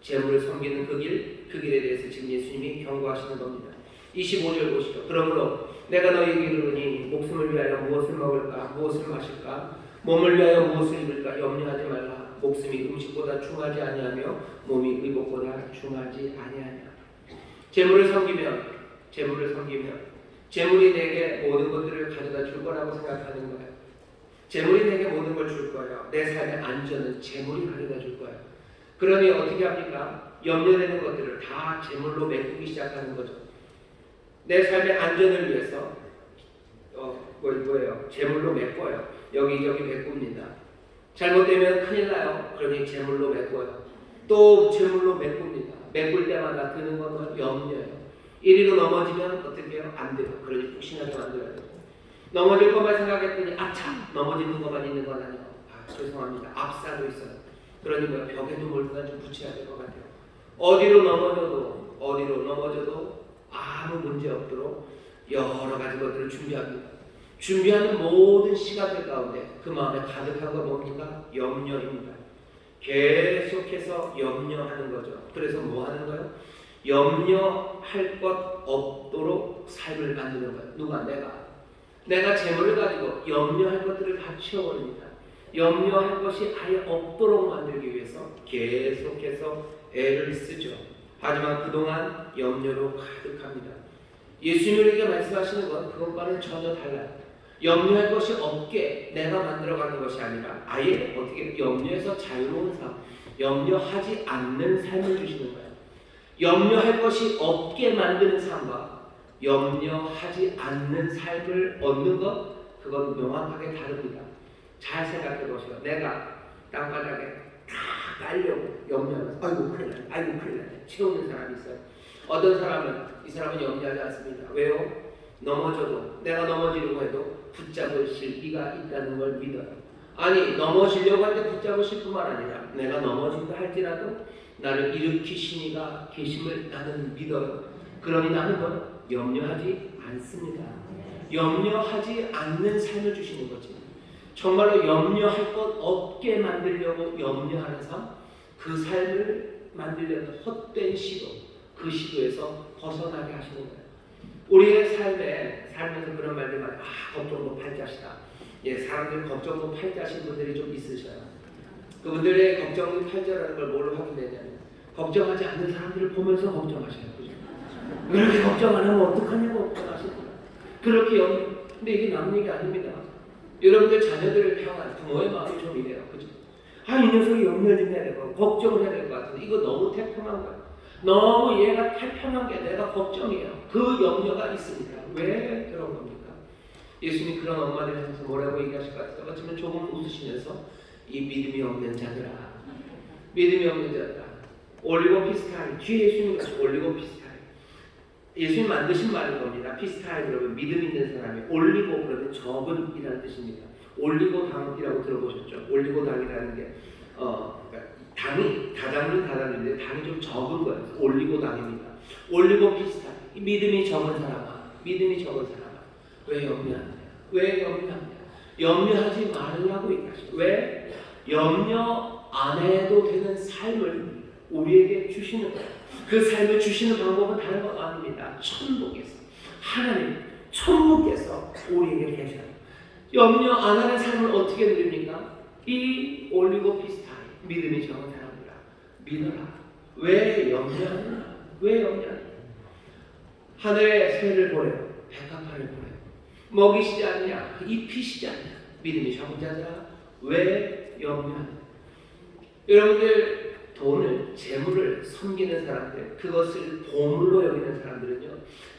재물을 섬기는 그 길에 대해서 지금 예수님이 경고하시는 겁니다. 25절 보시죠. 그러므로 내가 너희에게 이르노니 목숨을 위하여 무엇을 먹을까, 무엇을 마실까, 몸을 위하여 무엇을 입을까 염려하지 말라. 목숨이 음식보다 중하지 아니하며 몸이 의복보다 중하지 아니하냐. 재물을 섬기면 재물이 내게 모든 것들을 가져다 줄 거라고 생각하는 거예요. 재물이 내게 모든 걸 줄 거예요. 내 삶의 안전은 재물이 가져다 줄 거예요. 그러니 어떻게 합니까? 염려되는 것들을 다 재물로 메꾸기 시작하는 거죠. 내 삶의 안전을 위해서 재물로 메꿔요. 여기저기 메꿉니다. 잘못되면 큰일 나요. 그러니 재물로 메꿔요. 또 재물로 메꿉니다. 메꿀 때마다 드는 것은 염려예요. 이리로 넘어지면 어떻게 해요? 안 돼요. 그러니 푹신하게 만들어야 돼요. 넘어질 것만 생각했더니 아차! 넘어지는 것만 있는 건 아니에요. 죄송합니다. 앞사도 있어요. 그러니 벽에도 뭘든가 좀 붙여야 될 것 같아요. 어디로 넘어져도 아무 문제 없도록 여러 가지 것들을 준비합니다. 준비하는 모든 시간들 가운데 그 마음에 가득한 건 뭡니까? 염려입니다. 계속해서 염려하는 거죠. 그래서 뭐 하는 거예요? 염려할 것 없도록 삶을 만드는 거예요. 누가? 내가 재물을 가지고 염려할 것들을 다 치워버립니다. 염려할 것이 아예 없도록 만들기 위해서 계속해서 애를 쓰죠. 하지만 그동안 염려로 가득합니다. 예수님에게 말씀하시는 건 그것과는 전혀 달라요. 염려할 것이 없게 내가 만들어가는 것이 아니라 아예 어떻게 염려에서 자유로운 삶, 염려하지 않는 삶을 주시는 거예요. 염려할 것이 없게 만드는 삶과 염려하지 않는 삶을 얻는 것, 그건 명확하게 다릅니다. 잘 생각해 보세요. 내가 땅바닥에 다 깔려고 염려하면서 아이고 큰일 나네 채우는 사람이 있어요. 어떤 사람은 이 사람은 염려하지 않습니다. 왜요? 내가 넘어지려고 해도 붙잡으실 이가 있다는 걸 믿어요. 아니, 넘어지려고 할 때 붙잡으실 뿐만 아니라 내가 넘어진다 할지라도 나를 일으키신 이가 계심을 나는 믿어요. 그러니 나는 염려하지 않습니다. 염려하지 않는 삶을 주시는 거지. 정말로 염려할 것 없게 만들려고 염려하는 삶, 그 삶을 만들려는 헛된 시도, 그 시도에서 벗어나게 하시는 거예요. 우리의 삶에서 그런 말들 많아요. 걱정도 팔자시다. 사람들 걱정도 팔자신 분들이 좀 있으셔요. 그분들의 걱정도 팔자라는 걸 뭘로 확인되냐면 걱정하지 않는 사람들을 보면서 걱정하셔요. 그죠? 그렇게 걱정 안 하면 어떡하냐고 걱정하시는 거예요. 근데 이게 남 얘기 아닙니다. 여러분들 자녀들을 향한 부모의 마음이 좀 이래요. 그죠? 이 녀석이 염려 좀 해야 될 것 같고 걱정을 해야 될 것 같은데 이거 너무 태평한 거예요. 너무 얘가 태평한 게 내가 걱정이에요. 그 염려가 있습니다. 왜 그런 겁니까? 예수님이 그런 엄마들 향해서 뭐라고 얘기하실 것 같아요? 어쩌면 조금 웃으시면서 이 믿음이 없는 자들아, 올리고피스타일, 뒤에 예수님 같이 올리고피스타일. 예수님 만드신 말인 겁니다. 피스타이 그러면 믿음 있는 사람이, 올리고 그러면 적은이라는 뜻입니다. 올리고당이라고 들어보셨죠? 올리고당이라는 게 그러니까 당이 다당은 다당인데 당이 좀 적은 거예요. 올리고당입니다. 올리고 피스타이, 믿음이 적은 사람아, 믿음이 적은 사람아, 왜 염려하느냐? 왜 염려하느냐? 염려하지 말으라고 얘기하시죠. 왜? 염려 안 해도 되는 삶을 우리에게 주시는 거예요. 그 삶을 주시는 방법은 다른 것 아닙니다. 천국에서, 하나님 천국에서 우리에게 계셔요. 염려 안 하는 삶을 어떻게 누립니까? 이 올리고 피스타이, 믿음이 적은 사람들아, 믿어라. 왜 염려하느냐? 왜 염려하느냐? 하늘에 새를 보내요. 백합화를 보내요. 먹이시지 않느냐? 입히시지 않느냐? 믿음이 적은 자들아, 왜 염려하느냐? 여러분들, 돈을, 재물을 섬기는 사람들, 그것을 보물로 여기는 사람들은요,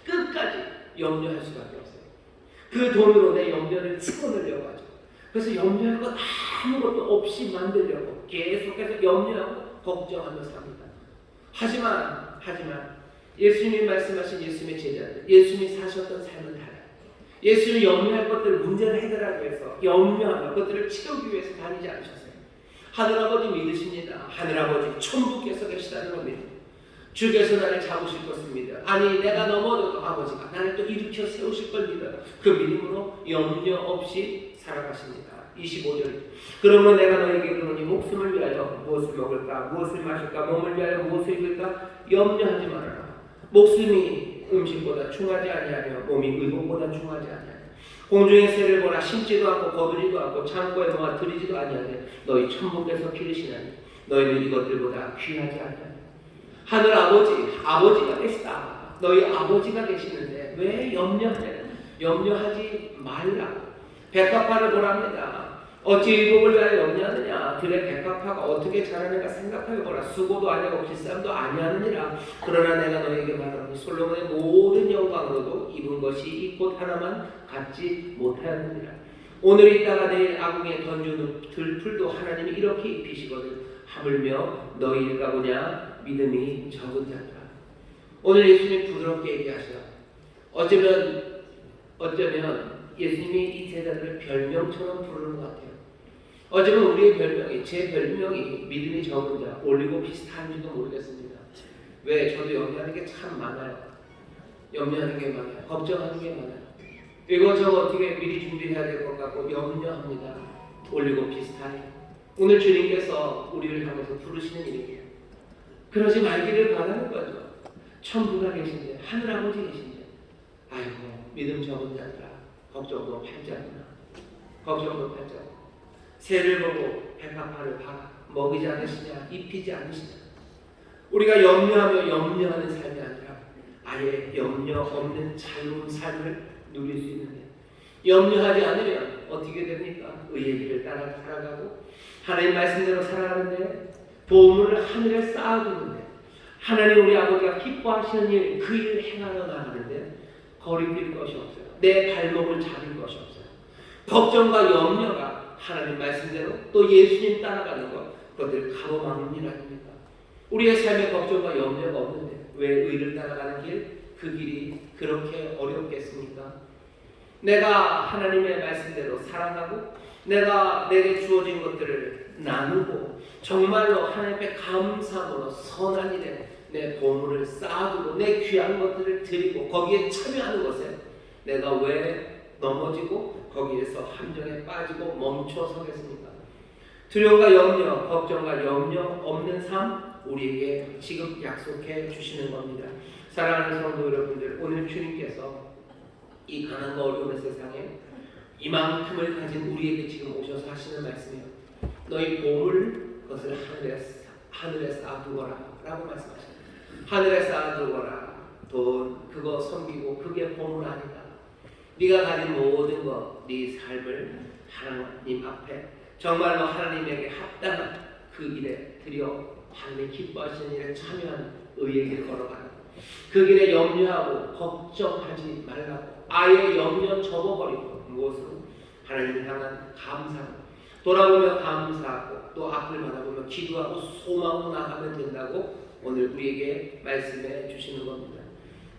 끝까지 염려할 수밖에 없어요. 그 돈으로 내 염려를 채워넣으려고 하죠. 그래서 염려할 것 아무것도 없이 만들려고 계속해서 염려하고 걱정하며 삽니다. 하지만 예수님이 말씀하신 예수님의 제자들, 예수님이 사셨던 삶은 달라요. 예수님이 염려할 것들, 문제를 해결하기 위해서 염려하며 그것들을 채우기 위해서 다니지 않으셨어요. 하늘아버지 믿으십니다. 하늘아버지 천국께서 계시다는 겁니다. 주께서 나를 잡으실 것입니다. 아니 내가 넘어져도 아버지가 나를 또 일으켜 세우실 걸 믿어요. 그 믿음으로 염려 없이 살아가십니다. 25절. 그러므로 내가 너에게 그러니 목숨을 위하여 무엇을 먹을까, 무엇을 마실까, 몸을 위하여 무엇을 입을까 염려하지 말아라. 목숨이 음식보다 중하지 아니하며 몸이 의복보다 중하지 아니하며 공중의 새를 보라. 심지도 않고 거두리도 않고 창고에 놓아 들이지도 아니하되 너희 천국에서 기르시나니 너희는 이것들보다 귀하지 아니하냐. 하늘 아버지가 계시다. 너희 아버지가 계시는데 왜 염려하냐? 염려하지 말라. 백합화를 보랍니다. 어찌 의복을 위하여 염려하느냐? 들의 백합화가 어떻게 자라는가 생각하여 보라. 수고도 아니하고 길쌈도 아니하느니라. 그러나 내가 너에게 말하노니 솔로몬의 모든 영광으로도 입은 것이 이 꽃 하나만 갖지 못하였느니라. 오늘 있다가 내일 아궁에 던져둔 들풀도 하나님이 이렇게 입히시거든. 하물며 너희일까 보냐? 믿음이 적은 자들아. 오늘 예수님 부드럽게 얘기하셔요. 어쩌면 예수님이 이 제자들을 별명처럼 부르는 것 같아요. 어쩌면 우리의 별명이, 제 별명이 믿음이 적은 자, 올리고 비슷한지도 모르겠습니다. 왜? 저도 염려하는 게 참 많아요. 염려하는 게 많아요. 걱정하는 게 많아요. 이거 저거 어떻게 미리 준비해야 될 것 같고 염려합니다. 올리고 비슷하니 오늘 주님께서 우리를 향해서 부르시는 일이에요. 그러지 말기를 바라는 거죠. 천부가 계신데, 하늘아버지 계신데, 아이고 믿음 적은 자들아, 걱정도 팔자구나. 걱정도 팔자구나. 새를 보고 백합화를 봐라. 먹이지 않으시냐, 입히지 않으시냐. 우리가 염려하는 삶이 아니라 아예 염려 없는 자유로운 삶을 누릴 수 있는데, 염려하지 않으면 어떻게 됩니까? 의의 길을 따라 살아가고 하나님 말씀대로 살아가는데, 보물을 하늘에 쌓아두는데, 하나님 우리 아버지가 기뻐하시는 일, 그 일을 행하여 나가는데 거리낄 것이 없어요. 내 발목을 잡을 것이 없어요. 걱정과 염려가 하나님 말씀대로 또 예수님 따라가는 것, 그것들 가로막는 일 아닙니까? 우리의 삶에 걱정과 염려가 없는데 왜 의를 따라가는 길, 그 길이 그렇게 어렵겠습니까? 내가 하나님의 말씀대로 살아가고 내가 내게 주어진 것들을 나누고 정말로 하나님 앞에 감사함으로 선한 일에 내 보물을 쌓아두고 내 귀한 것들을 드리고 거기에 참여하는 것에 내가 왜 넘어지고 거기에서 함정에 빠지고 멈춰 서겠습니까? 두려움과 염려, 걱정과 염려 없는 삶, 우리에게 지금 약속해 주시는 겁니다. 사랑하는 성도 여러분들, 오늘 주님께서 이 가난과 어려움의 세상에 이만큼을 가진 우리에게 지금 오셔서 하시는 말씀이에요. 너희 보물 그것을 하늘에 쌓아두거라 라고 말씀하십니다. 하늘에 쌓아두거라. 돈 그거 섬기고 그게 보물 아니다. 네가 가진 모든 것, 네 삶을 하나님 앞에 정말로 하나님에게 합당한 그 일에 드려 하나님 기뻐하시는 일에 참여하는 의의 길 걸어가는, 그 길에 염려하고 걱정하지 말라고 아예 염려 접어버리고 무엇으로? 하나님을 향한 감사로 돌아보며 감사하고 또 앞을 바라보며 기도하고 소망으로 나가면 된다고 오늘 우리에게 말씀해 주시는 겁니다.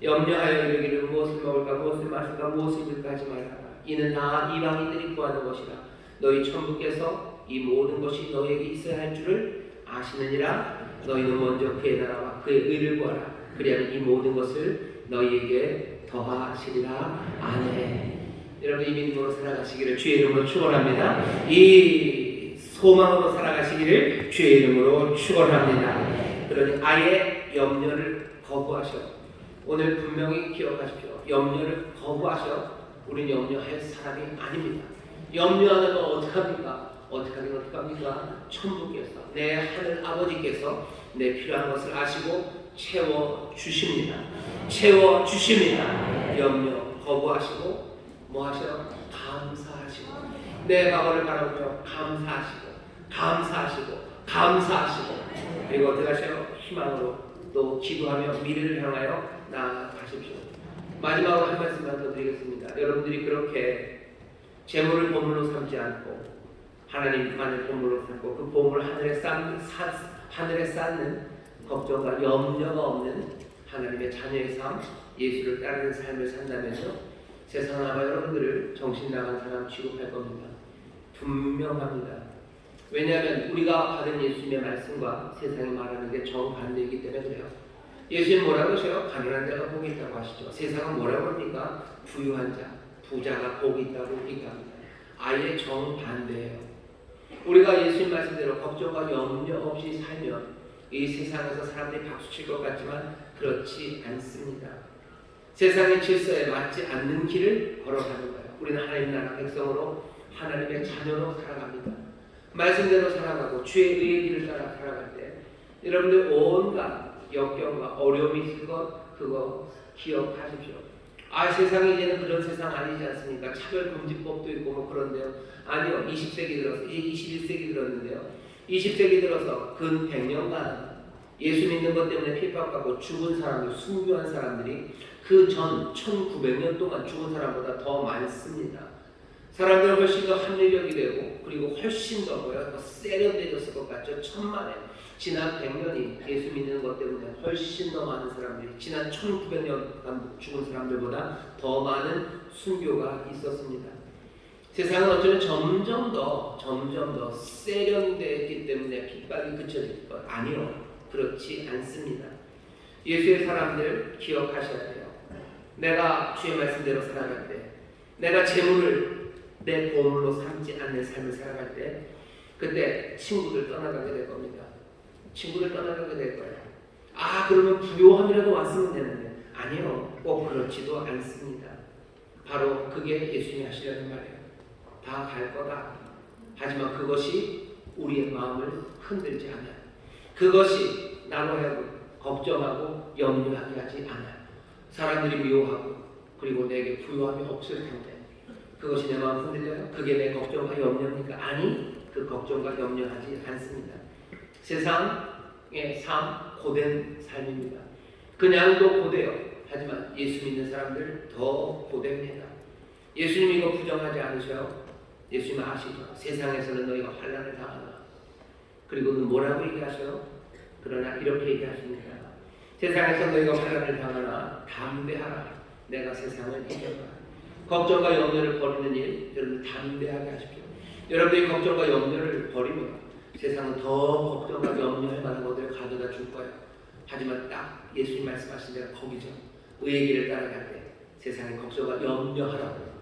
염려하여 이르기를 무엇을 먹을까 무엇을 마실까 무엇을 입을까 하지 말라. 이는 다 이방인들이 구하는 것이라. 너희 천부께서 이 모든 것이 너희에게 있어야 할 줄을 아시느니라. 너희는 먼저 그의 나라와 그의 의를 구하라. 그리하면 이 모든 것을 너희에게 더하시리라. 아멘. 여러분 이 믿음으로 살아가시기를 주의 이름으로 축원합니다. 이 소망으로 살아가시기를 주의 이름으로 축원합니다. 그러니 아예 염려를 거부하셔. 오늘 분명히 기억하십시오. 염려를 거부하셔. 우리는 염려할 사람이 아닙니다. 염려하는 건 어떡합니까? 어떡합니까? 천부께서 내 하늘 아버지께서 내 필요한 것을 아시고 채워주십니다. 채워주십니다. 염려 거부하시고 뭐 하셔요? 감사하시고 내 과거를 바라보며 감사하시고 그리고 어떻게 하셔요? 희망으로 또 기도하며 미래를 향하여 나아가십시오. 마지막으로 한 말씀만 더 드리겠습니다. 여러분들이 그렇게 재물을 보물로 삼지 않고 하나님만을 보물로 삼고 그 보물을 하늘에 쌓는 걱정과 염려가 없는 하나님의 자녀의 삶, 예수를 따르는 삶을 산다면요 세상은 아마 여러분들을 정신 나간 사람 취급할 겁니다. 분명합니다. 왜냐하면 우리가 받은 예수님의 말씀과 세상이 말하는 게 정반대이기 때문에 그래요. 예수님 뭐라고 하셔요? 가난한 자가 복이 있다고 하시죠. 세상은 뭐라고 합니까? 부유한 자, 부자가 복이 있다고 얘기합니다. 아예 정반대예요. 우리가 예수님 말씀대로 걱정과 염려 없이 살면 이 세상에서 사람들이 박수칠 것 같지만 그렇지 않습니다. 세상의 질서에 맞지 않는 길을 걸어가는 거예요. 우리는 하나님 나라 백성으로 하나님의 자녀로 살아갑니다. 말씀대로 살아가고 주의 의의 길을 따라 살아갈 때 여러분들 온갖 역경과 어려움이 있을 것 그거 기억하십시오. 세상이 이제는 그런 세상 아니지 않습니까? 차별금지법도 있고 뭐 그런데요. 아니요. 20세기 들어서 이제 21세기 들었는데요. 20세기 들어서 근 100년간 예수 믿는 것 때문에 핍박받고 죽은 사람들, 순교한 사람들이 그 전 1900년 동안 죽은 사람보다 더 많습니다. 사람들은 훨씬 더 합리적이 되고 그리고 훨씬 더 세련되졌을 것 같죠. 천만에 지난 100년이 예수 믿는 것 때문에 훨씬 더 많은 사람들이 지난 1900년 죽은 사람들보다 더 많은 순교가 있었습니다. 세상은 어쩌면 점점 더 세련되기 때문에 핍박이 그쳐질 것 아니요. 그렇지 않습니다. 예수의 사람들 기억하셔야 돼요. 내가 주의 말씀대로 살아갈 때 내가 재물을 내 보물로 삼지 않는 삶을 살아갈 때 그때 친구들 떠나가게 될 겁니다. 친구들 떠나가게 될 거예요. 그러면 부요함이라도 왔으면 되는데 아니요. 꼭 그렇지도 않습니다. 바로 그게 예수님이 하시려는 말이에요. 다 갈 거다. 하지만 그것이 우리의 마음을 흔들지 않아요. 그것이 나로 하여금 걱정하고 염려하게 하지 않아요. 사람들이 미워하고 그리고 내게 부요함이 없을 텐데 그것이 내 마음 흔들려요? 그게 내 걱정과 염려입니까? 아니, 그 걱정과 염려하지 않습니다. 세상의 삶, 고된 삶입니다. 그냥도 고돼요. 하지만 예수 믿는 사람들 더 고됩니다. 예수님 이거 부정하지 않으셔요? 예수님 아시죠? 세상에서는 너희가 환난을 당하나. 그리고는 뭐라고 얘기하셔요? 그러나 이렇게 얘기하십니다. 세상에서 너희가 환난을 당하나 담대하라. 내가 세상을 이겨라. 걱정과 염려를 버리는 일, 여러분 담대하게 하십시오. 여러분이 걱정과 염려를 버리면 세상은 더 걱정과 염려할 만한 것들을 가져다 줄 거예요. 하지만 딱 예수님 말씀하신 데가 거기죠. 의의 길을 따라갈 때 세상에 걱정과 염려하라고.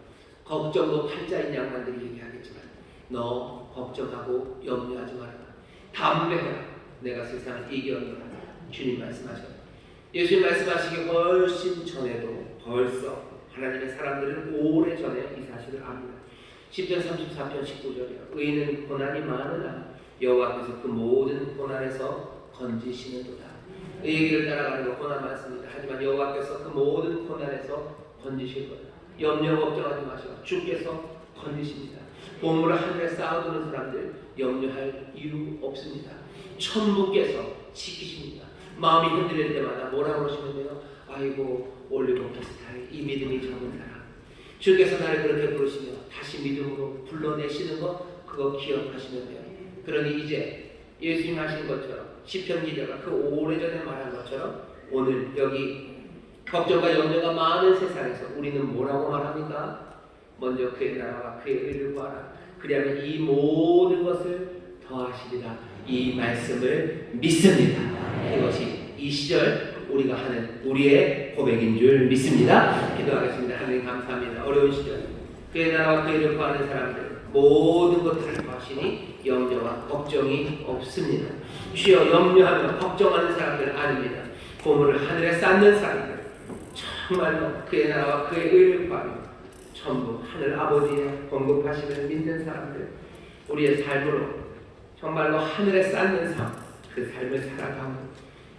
걱정도 팔자인 양반들이 얘기하겠지만 너 걱정하고 염려하지 말아라. 담대해라. 내가 세상을 이겨노라. 주님 말씀하셔요. 예수님 말씀하시기 훨씬 전에도 벌써 하나님의 사람들은 오래전에 이 사실을 압니다. 10편 34편 19절이요. 의인은 고난이 많으나 여호와께서 그 모든 고난에서 건지시는도다. 의의 길을 따라가는 거 고난 많습니다. 하지만 여호와께서 그 모든 고난에서 건지실 거예요. 염려 걱정하지 마시고 주께서 건지십니다. 보물을 하늘에 쌓아두는 사람들 염려할 이유 없습니다. 천부께서 지키십니다. 마음이 흔들릴 때마다 뭐라고 그러시면 돼요? 아이고 올리고피스타의 이 믿음이 적은 사람, 주께서 나를 그렇게 부르시며 다시 믿음으로 불러내시는 것 그거 기억하시면 돼요. 그러니 이제 예수님 하신 것처럼 시편 기자가 그 오래전에 말한 것처럼 오늘 여기 걱정과 염려가 많은 세상에서 우리는 뭐라고 말합니까? 먼저 그의 나라와 그의 의를 구하라. 그리하면 이 모든 것을 더하시리라. 이 말씀을 믿습니다. 이것이 이 시절 우리가 하는 우리의 고백인 줄 믿습니다. 기도하겠습니다. 하나님 감사합니다. 어려운 시절 그의 나라와 그의 의를 구하는 사람들 모든 것들을 더하시니 염려와 걱정이 없습니다. 주여, 염려하며 걱정하는 사람들 아닙니다. 보물을 하늘에 쌓는 사람들, 정말로 그의 나라와 그의 의를 구하며 전부 하늘 아버지의 공급하심을 믿는 사람들, 우리의 삶으로 정말로 하늘에 쌓는 삶, 그 삶을 살아가며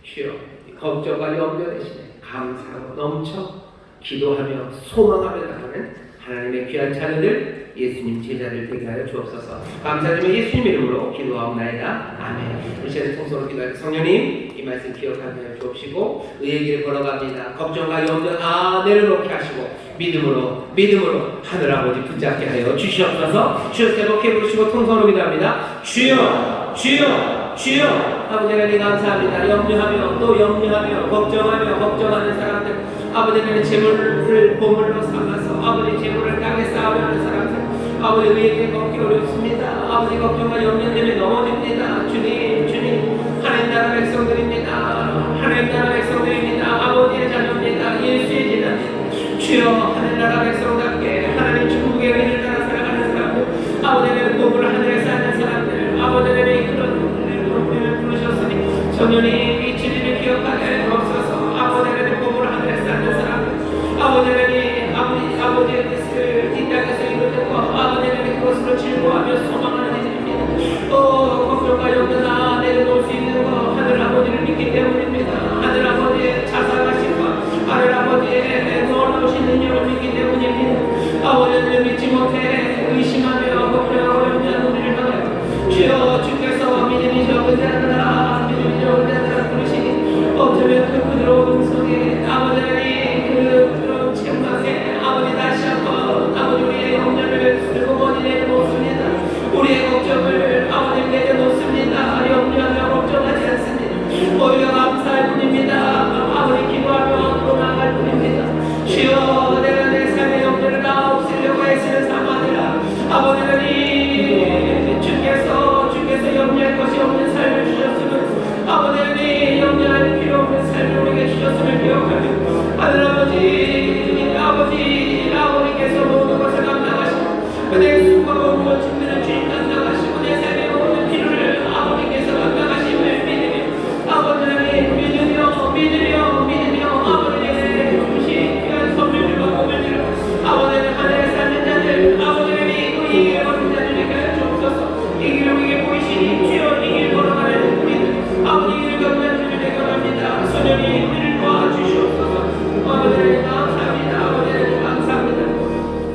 주여, 걱정과 염려 대신에 감사로 넘쳐 기도하며 소망하며 나가는 하나님의 귀한 자녀들, 예수님 제자들 되게 하여 주옵소서. 감사드리며 예수님 이름으로 기도하옵나이다. 아멘. 우리 시간에 통성으로 기도할 성령님, 이 말씀 기억하게 하여 주옵시고 의의 길을 걸어갑니다. 걱정과 염려 다 내려놓게 하시고 믿음으로 하늘아버지 붙잡게 하여 주시옵소서. 주여, 새롭게 부르시고 통성으로 기도합니다. 주여, 주여, 주여. 아버지 하나님 감사합니다. 염려하며 또 염려하며 걱정하는 사람들, 아버지 하나님 재물을 보물로 삼아서 아버지 재물을 땅에 쌓으려는 사람들, 아버지 의에게 걷기 어렵습니다. 아버지 걱정과 염려 때문에 넘어집니다. 주님 하나님 나라 백성들입니다. 하나님 나라 백성들입니다. 아버지의 자녀입니다. 예수의 제자입니다. 주여, 하나님 나라 백성답게 하나님 천국의 의를 따라 살아가는 사람들, 아버지 하나님 보물을 하늘에 쌓는 사람들, 아버지 하나님 그런 은혜를 부르셨으니 성령님 이 진리를 기억하게 하여 주옵소서. 아버지 하나님 보물을 하늘에 쌓는 사람들, 아버지 하나님 아버지의 뜻을 이 땅에서 이루는 것, 아버지 하나님 그것으로 즐거워하며 소망하는 이들입니다. 걱정과 염려나 내려놓을 수 있는 것, 하늘 아버지를 믿기 때문입니다. 하늘 아버지의 자상하심과 하늘 아버지의 놀라우신 능력을 믿기 때문입니다. 아버지를 믿지 못해 의심하며 걱정하고 염려하는 우리를 향하여 주여, 주께서 믿음이 적은 자들아 부르시니 어쩌면 그 부드러운 음성에 아버지 하나님 그 부드러운 책망에 아버지 다시 한번 아버지 우리의 염려를 슬그머니 내려놓습니다. 우리의 걱정을 아버지 내려놓습니다. 염려하며 걱정하지 않습니다. 오히려 감사할 뿐입니다. 아버지 기도하며 또 나아갈 뿐입니다. 주여, 내가 내 삶의 염려를 다 없애려고 애쓰는 삶 아니라 아버지 하나님 주께서 염려할 것이 없는 삶을 주셨으면, 아버지 하나님 염려할 필요 없는 삶을 우리에게 주셨음을 기억하며 하늘 아버지께서 모든 것을 감당하시고 내 수고와 모든 짐들을 주님 감당하시고 내 삶의 모든 필요를 아버지께서 감당하심을 믿으며 아버지 하나님 믿으며 아버지의 주신 귀한 선물들과 보물들을 아버지 하나님 하늘에 사는 자들, 아버지 하나님 이 길을 걷는 자들에게 하여 주옵소서. 이 길을 우리에게 보이시니 주여, 이 길을 걸어가는 우리들 아버지 이 길을 걷는 주님에게 원합니다. 소년이 우리를 도와주시옵소서. 아버지 하나님 감사합니다. 아버지 하나님 감사합니다.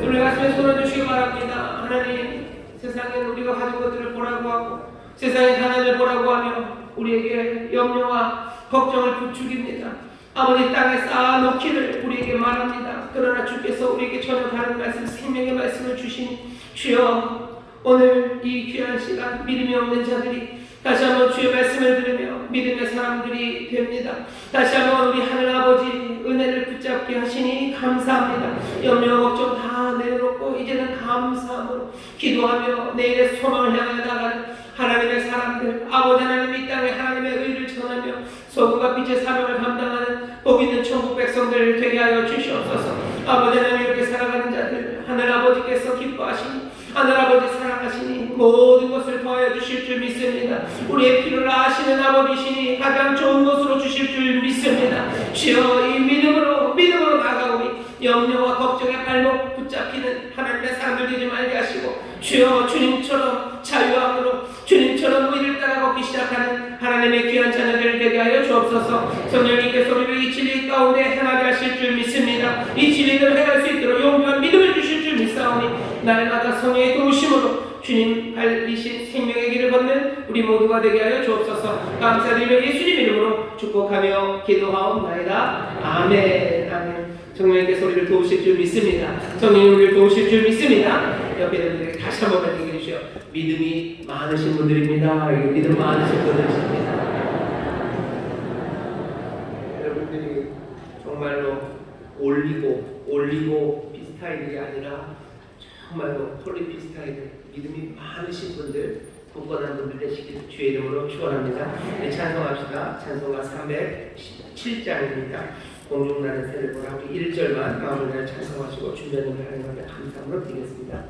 우리 가슴에 손을 주시기 바랍니다. 하나님, 세상에 우리가 가진 것들을 보라고 하고 세상의 가난을 보라고 하며 우리에게 염려와 걱정을 부추깁니다. 아버지 땅에 쌓아놓기를 우리에게 말합니다. 그러나 주께서 우리에게 전혀 다른 말씀, 생명의 말씀을 주시니 주여, 오늘 이 귀한 시간 믿음이 없는 자들이 다시 한번 주의 말씀을 들으며 믿음의 사람들이 됩니다. 다시 한번 우리 하늘 아버지 은혜를 붙잡게 하시니 감사합니다. 염려 걱정 다 내려놓고 이제는 감사함으로 기도하며 내일의 소망을 향해 나가는 하나님의 사람들, 아버지 하나님 이 땅에 하나님의 의를 전하며 소금과 빛의 사명을 감당하는 복 있는 천국 백성들 되게 하여 주시옵소서. 아버지 하나님 이렇게 살아가는 자들 하늘 아버지께서 기뻐하시니 하늘 아버지 사랑하시니 모든 것을 더하여 주실 줄 믿습니다. 우리의 필요를 아시는 아버지시니 가장 좋은 것으로 주실 줄 믿습니다. 주여, 이 믿음으로 나아가오니 염려와 걱정에 발목 붙잡히는 하나님의 사람들 되지 말게 하시고 주여, 주님처럼 자유함으로 주님처럼 의를 따라 걷기 시작하는 하나님의 귀한 자녀들 되게 하여 주옵소서. 성령님께서 우리를 이 진리 가운데 행하게 하실 줄 믿습니다. 이 진리를 행할 수 있도록 용기와 믿음을 주실 줄 믿사오니 날마다 성령의 도우심으로 주님 발리신 생명의 길을 걷는 우리 모두가 되게 하여 주옵소서. 감사드리며 예수님 이름으로 축복하며 기도하옵나이다. 아멘. 아멘. 성령님께서 우리를 도우실 줄 믿습니다. 성령님 우리를 도우실 줄 믿습니다. 옆에 있는 분들에게 다시 한번 얘기해 주시오. 믿음이 많으신 분들입니다. 믿음 많으신 분들입니다. 여러분들이 정말로 올리고 피스타이들이 아니라 정말로 폴리 피스타이들 믿음이 많으신 분들 굳건한 분들 되시길 주의 이름으로 축원합니다. 네, 찬송합시다. 찬송가 317장입니다. 공중나는 새를 보라. 우리 1절만 마무리를 찬송하시고 준비하는 하나님께 감사함으로 드리겠습니다.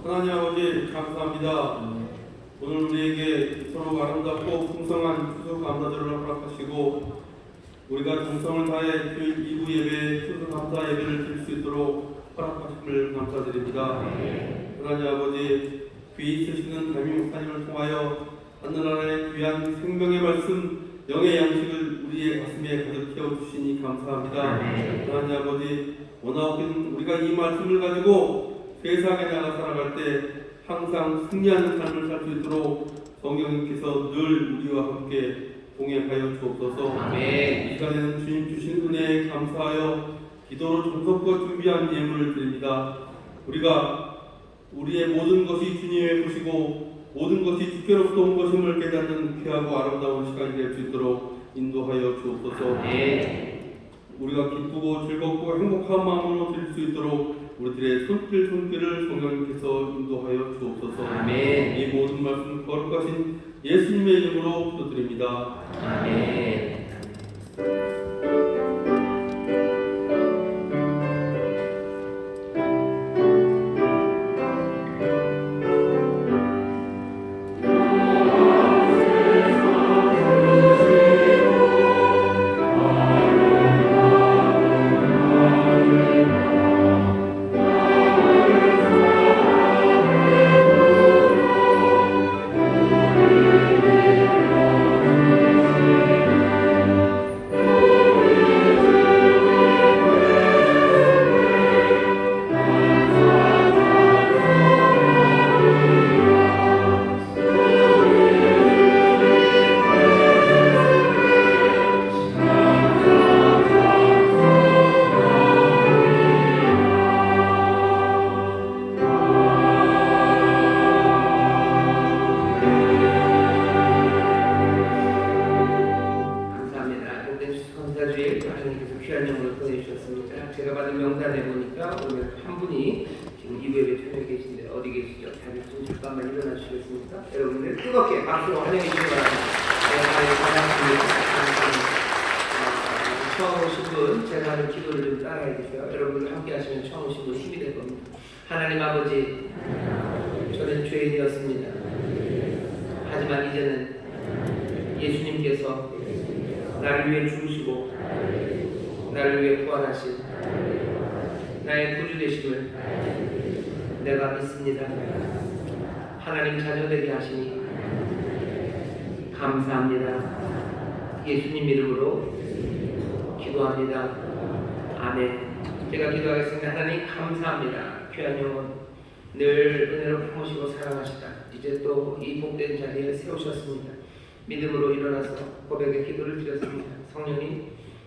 하나님 아버지 감사합니다. 오늘 우리에게 서로 아름답고 풍성한 추수 감사절을 허락하시고 우리가 정성을 다해 주일 2부 예배 추수 감사 예배를 드릴 수 있도록 허락하심을 감사드립니다. 하나님 아버지 귀 있으시는 담임 목사님을 통하여 하늘 아래 귀한 생명의 말씀 영의 양식을 우리의 가슴에 가득 채워주시니 감사합니다. 하나님 아버지 원하옵기는 우리가 이 말씀을 가지고 세상에 나가 살아갈 때 항상 승리하는 삶을 살 수 있도록 성령님께서 늘 우리와 함께 동행하여 주옵소서. 아멘. 이 시간에는 주님 주신 은혜에 감사하여 기도로 정성껏 준비한 예물을 드립니다. 우리가 우리의 모든 것이 주님의 것이고 모든 것이 주께로부터 온 것임을 깨닫는 귀하고 아름다운 시간이 될 수 있도록 인도하여 주옵소서. 우리가 기쁘고 즐겁고 행복한 마음으로 드릴 수 있도록 우리들의 손길을 성령님께서 인도하여 주옵소서. 아멘. 이 모든 말씀 거룩하신 예수님의 이름으로 기도드립니다. 아멘. 제가 받은 명단에 보니까 오늘 한 분이 지금 이 예배 참여해 계신데 어디 계시죠? 다들 좀 잠깐만 일어나 주시겠습니까? 여러분들 뜨겁게 박수로 환영해 주시기 바랍니다. 처음 오신 분 제가 하는 기도를 좀 따라해 주세요. 여러분들 함께 하시면 처음 오신 분 힘이 될 겁니다. 하나님 아버지, 저는 죄인이었습니다. 하지만 이제는 예수님께서 나를 위해 죽으시고 나를 위해 구원하신 나의 구주 되심을 내가 믿습니다. 하나님 자녀 되게 하시니 감사합니다. 예수님 이름으로 기도합니다. 아멘. 제가 기도하겠습니다. 하나님 감사합니다. 귀한 영혼 늘 은혜로 품으시고 사랑하시다. 이제 또 이 복된 자리에 세우셨습니다. 믿음으로 일어나서 고백의 기도를 드렸습니다. 성령님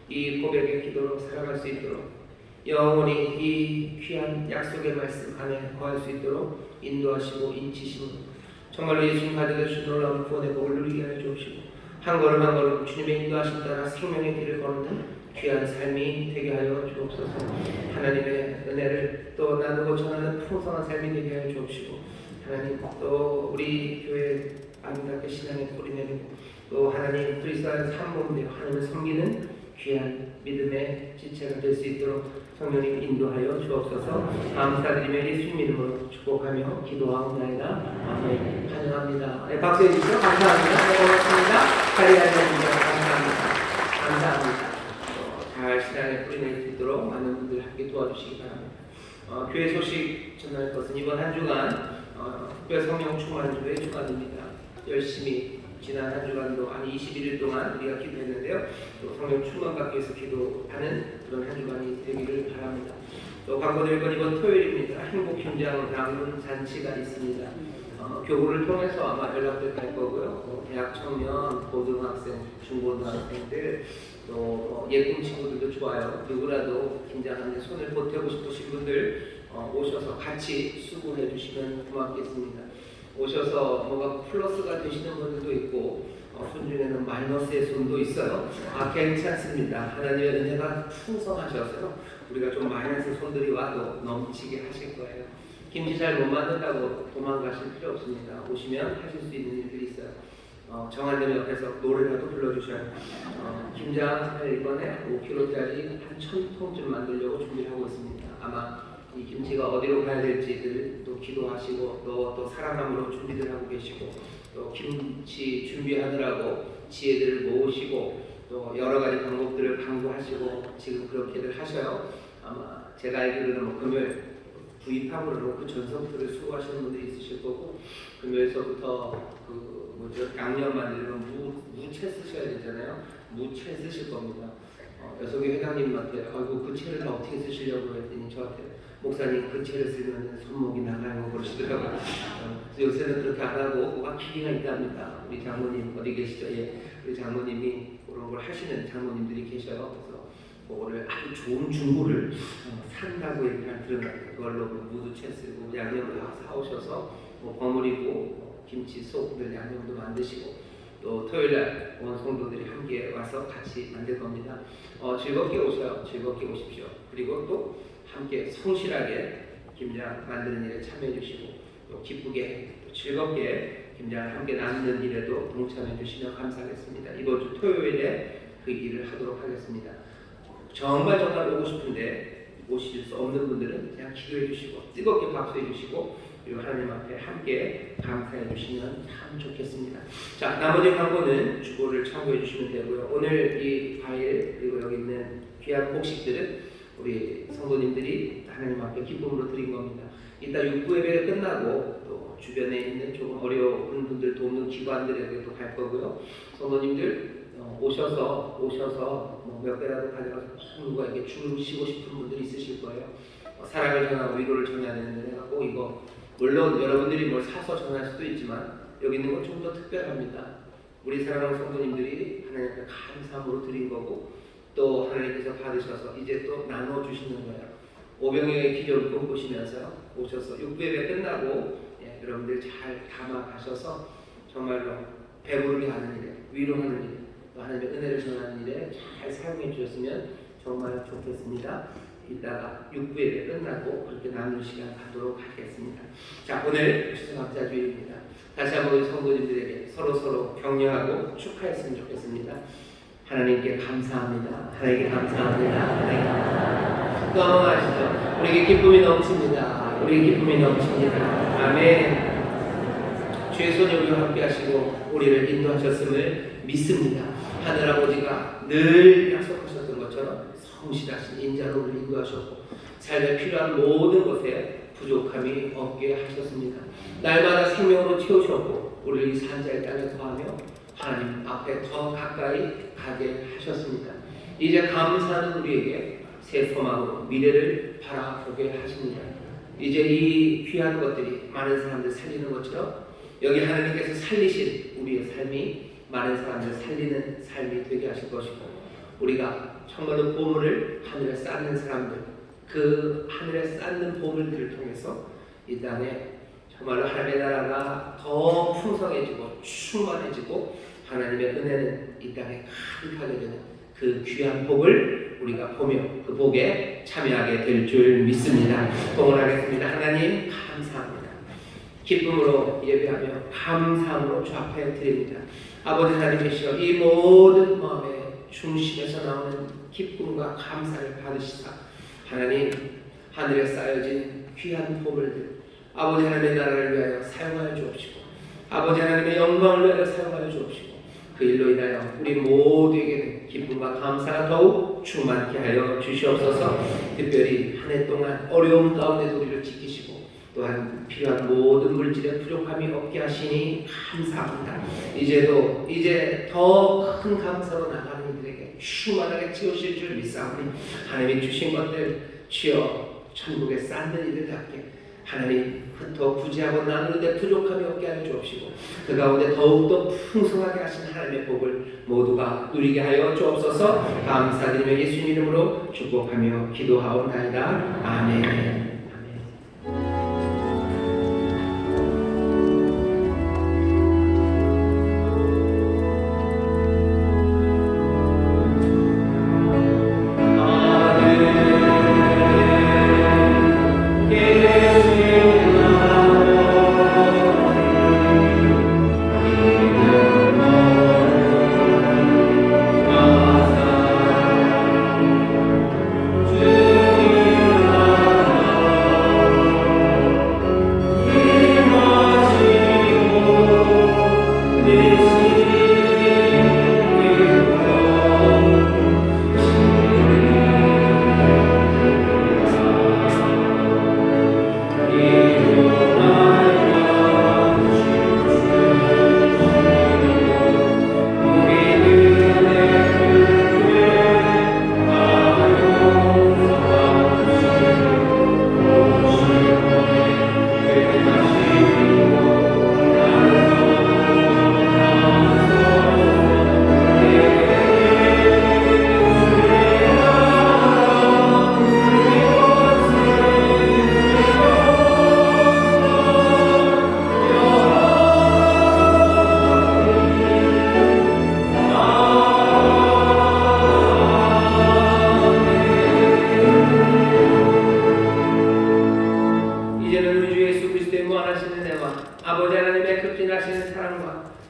이 고백의 기도로 살아갈 수 있도록 영원히 이 귀한 약속의 말씀 안에 거할 수 있도록 인도하시고 인치시고 정말로 예수님 가져다 주신 놀라운 구원의 복을 누리게 하여 주시고 한 걸음 한 걸음 주님의 인도하심 따라 생명의 길을 걷는 귀한 삶이 되게 하여 주옵소서. 하나님의 은혜를 또 나누고 전하는 풍성한 삶이 되게 하여 주옵시고 하나님 또 우리 교회 아름답게 신앙의 뿌리 내리고 또 하나님 그리스도 안에서 한 몸 되어 하나님을 섬기는 귀한 믿음의 지체가 될 수 있도록 성령님 인도하여 주옵소서. 감사드리며 예수님 이름으로 축복하며 기도하옵나이다. 아멘. 네, 환영합니다. 네, 박수 해주시죠. 감사합니다. 네, 고맙습니다. 자리에 앉아주셔서 감사합니다. 감사합니다. 잘 신앙에 뿌리낼 수 있도록 많은 분들 함께 도와주시기 바랍니다. 교회 소식 전할 것은 이번 한 주간 특별 성령 충만주의 주간입니다. 열심히 지난 한 주간도 한 21일 동안 우리가 기도했는데요. 또 성령 충만 받기 위해서 기도하는 그런 한 주간이 되기를 바랍니다. 또 광고드릴 건 이번 토요일입니다. 행복현장 랑문 잔치가 있습니다. 교구를 통해서 아마 연락들 갈 거고요. 대학 청년, 고등학생, 중고등학생들 또 예쁜 친구들도 좋아요. 누구라도 김장하는데 손을 보태고 싶으신 분들 오셔서 같이 수고해 주시면 고맙겠습니다. 오셔서 뭔가 플러스가 되시는 분들도 있고 손 중에는 마이너스의 손도 있어요. 괜찮습니다. 하나님의 은혜가 풍성하셔서 우리가 좀 마이너스 손들이 와도 넘치게 하실 거예요. 김치 잘 못 만든다고 도망가실 필요 없습니다. 오시면 하실 수 있는 일들이 있어요. 정한님 옆에서 노래라도 불러주셔야 김장을 이번에 5kg짜리 한 1000통쯤 만들려고 준비를 하고 있습니다. 아마 이 김치가 어디로 가야 될지를 또 기도하시고 또 사랑함으로 준비를 하고 계시고 또 김치 준비하느라고 지혜들을 모으시고 또 여러 가지 방법들을 강구하시고 지금 그렇게들 하셔요. 아마 제가 알기로는 뭐 금요일 구입함으로 그 전서부터를 수고하시는 분들이 있으실 거고 금요일서부터 양념 만들면 무채 쓰셔야 되잖아요. 무채 쓰실 겁니다. 여성의 회장님한테 그 채를 다 어떻게 쓰시려고 했더니 저한테 목사님 그 채를 쓰면 손목이 나가요 그러시더라고요. 요새는 그렇게 안 하고 뭐가 기기가 있답니다. 우리 장모님 어디 계시죠? 예, 우리 장모님이 그런 걸 하시는 장모님들이 계셔요. 그래서 그거를 아주 좋은 중고를 산다고 얘기를 들었는데 그걸로 무두채 쓰고 양념을 사오셔서 버무리고 김치 속 양념도 만드시고 또 토요일날 온 성도들이 함께 와서 같이 만들 겁니다. 즐겁게 오셔요. 즐겁게 오십시오. 그리고 또 함께 성실하게 김장 만드는 일에 참여해 주시고 또 기쁘게 또 즐겁게 김장을 함께 나누는 일에도 동참해 주시면 감사하겠습니다. 이번 주 토요일에 그 일을 하도록 하겠습니다. 정말 오고 싶은데 오실 수 없는 분들은 그냥 기도해 주시고 뜨겁게 박수해 주시고 그리고 하나님 앞에 함께 감사해 주시면 참 좋겠습니다. 자, 나머지 광고는 주보를 참고해 주시면 되고요. 오늘 이 과일 그리고 여기 있는 귀한 곡식들은 우리 성도님들이 하나님 앞에 기쁨으로 드린 겁니다. 이따 6부 예배 끝나고 또 주변에 있는 조금 어려운 분들 돕는 기관들에게도 갈 거고요. 성도님들 오셔서 몇 개라도 가져가서 누구에게 주시고 싶은 분들이 있으실 거예요. 사랑을 전하고 위로를 전해야 되는데 꼭 이거 물론 여러분들이 뭘 사서 전할 수도 있지만 여기 있는 건 좀 더 특별합니다. 우리 사랑하는 성도님들이 하나님께 감사함으로 드린 거고 또 하나님께서 받으셔서 이제 또 나눠주시는 거예요. 오병이어의 기적을 꿈꾸시면서 오셔서 6부예배 끝나고 여러분들 잘 담아가셔서 정말로 배부르게 하는 일에 위로하는 일에 또 하나님의 은혜를 전하는 일에 잘 사용해 주셨으면 정말 좋겠습니다. 이따가 6부예배 끝나고 그렇게 나눌 시간 갖도록 하겠습니다. 자, 오늘 추수감사주일입니다. 다시 한번 우리 성도님들에게 서로 격려하고 축하했으면 좋겠습니다. 하나님께 감사합니다. 하나님께 감사합니다. 하나님께 감사합니다. 또 한번 하시죠. 우리에게 기쁨이 넘칩니다. 우리에게 기쁨이 넘칩니다. 아멘. 주의 손이 우리와 함께 하시고 우리를 인도하셨음을 믿습니다. 하늘아버지가 늘 약속하셨던 것처럼 성실하신 인자로 우리를 인도하셨고 삶에 필요한 모든 것에 부족함이 없게 하셨습니다. 날마다 생명으로 채우셨고 우리를 이 산자의 땅에 더하며 하나님 앞에 더 가까이 가게 하셨습니다. 이제 감사하는 우리에게 새 소망으로 미래를 바라보게 하십니다. 이제 이 귀한 것들이 많은 사람들 살리는 것처럼 여기 하나님께서 살리신 우리의 삶이 많은 사람들 살리는 삶이 되게 하실 것이고 우리가 정말로 보물을 하늘에 쌓는 사람들 그 하늘에 쌓는 보물들을 통해서 이 땅에 정말로 하나님의 나라가 더 풍성해지고 충만해지고 하나님의 은혜는 이 땅에 가득하게 되는 그 귀한 복을 우리가 보며 그 복에 참여하게 될 줄 믿습니다. 동원하겠습니다. 하나님 감사합니다. 기쁨으로 예배하며 감사함으로 주 앞에 드립니다. 아버지 하나님이시여 이 모든 마음의 중심에서 나오는 기쁨과 감사를 받으시사 하나님 하늘에 쌓여진 귀한 보물들 아버지 하나님의 나라를 위하여 사용하여 주옵시고 아버지 하나님의 영광을 위하여 사용하여 주옵시고 그 일로 인하여 우리 모두에게는 기쁨과 감사가 더욱 충만케 하여 주시옵소서. 특별히 한 해 동안 어려움 가운데도 우리를 지키시고 또한 필요한 모든 물질의 부족함이 없게 하시니 감사합니다. 이제 더 큰 감사로 나가는 이들에게 충만하게 채우실 줄 믿사오니 하나님이 주신 것들 주여 천국에 쌓는 이들답게 하나님 흩어 부지하고 나누는데 부족함이 없게 하여 주옵시고 그 가운데 더욱더 풍성하게 하신 하나님의 복을 모두가 누리게 하여 주옵소서. 감사드리며 예수님 이름으로 축복하며 기도하옵나이다. 아멘.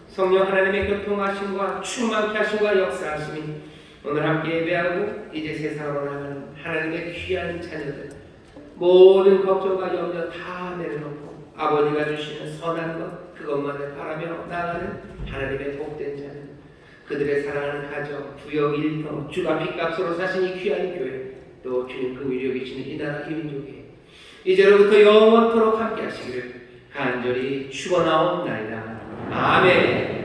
성령 하나님의 교통하심과 충만케 하심과 역사하심이 오늘 함께 예배하고 이제 세상으로 나가는 하나님의 귀한 자녀들 모든 걱정과 염려 다 내려놓고 아버지가 주시는 선한 것 그것만을 바라며 나가는 하나님의 복된 자녀들 그들의 사랑하는 가정, 부역, 일터, 주가 핏값으로 사신 이 귀한 교회 또 주님 그 위력이 주시는 이 나라 이 민족에 이제로부터 영원토록 함께 하시기를 간절히 축원하옵나이다. 아멘.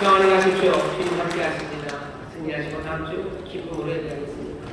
평안히 가십시오. 주님 함께 하십니다. 승리하시고 다음 주 기쁨으로 예배하겠습니다.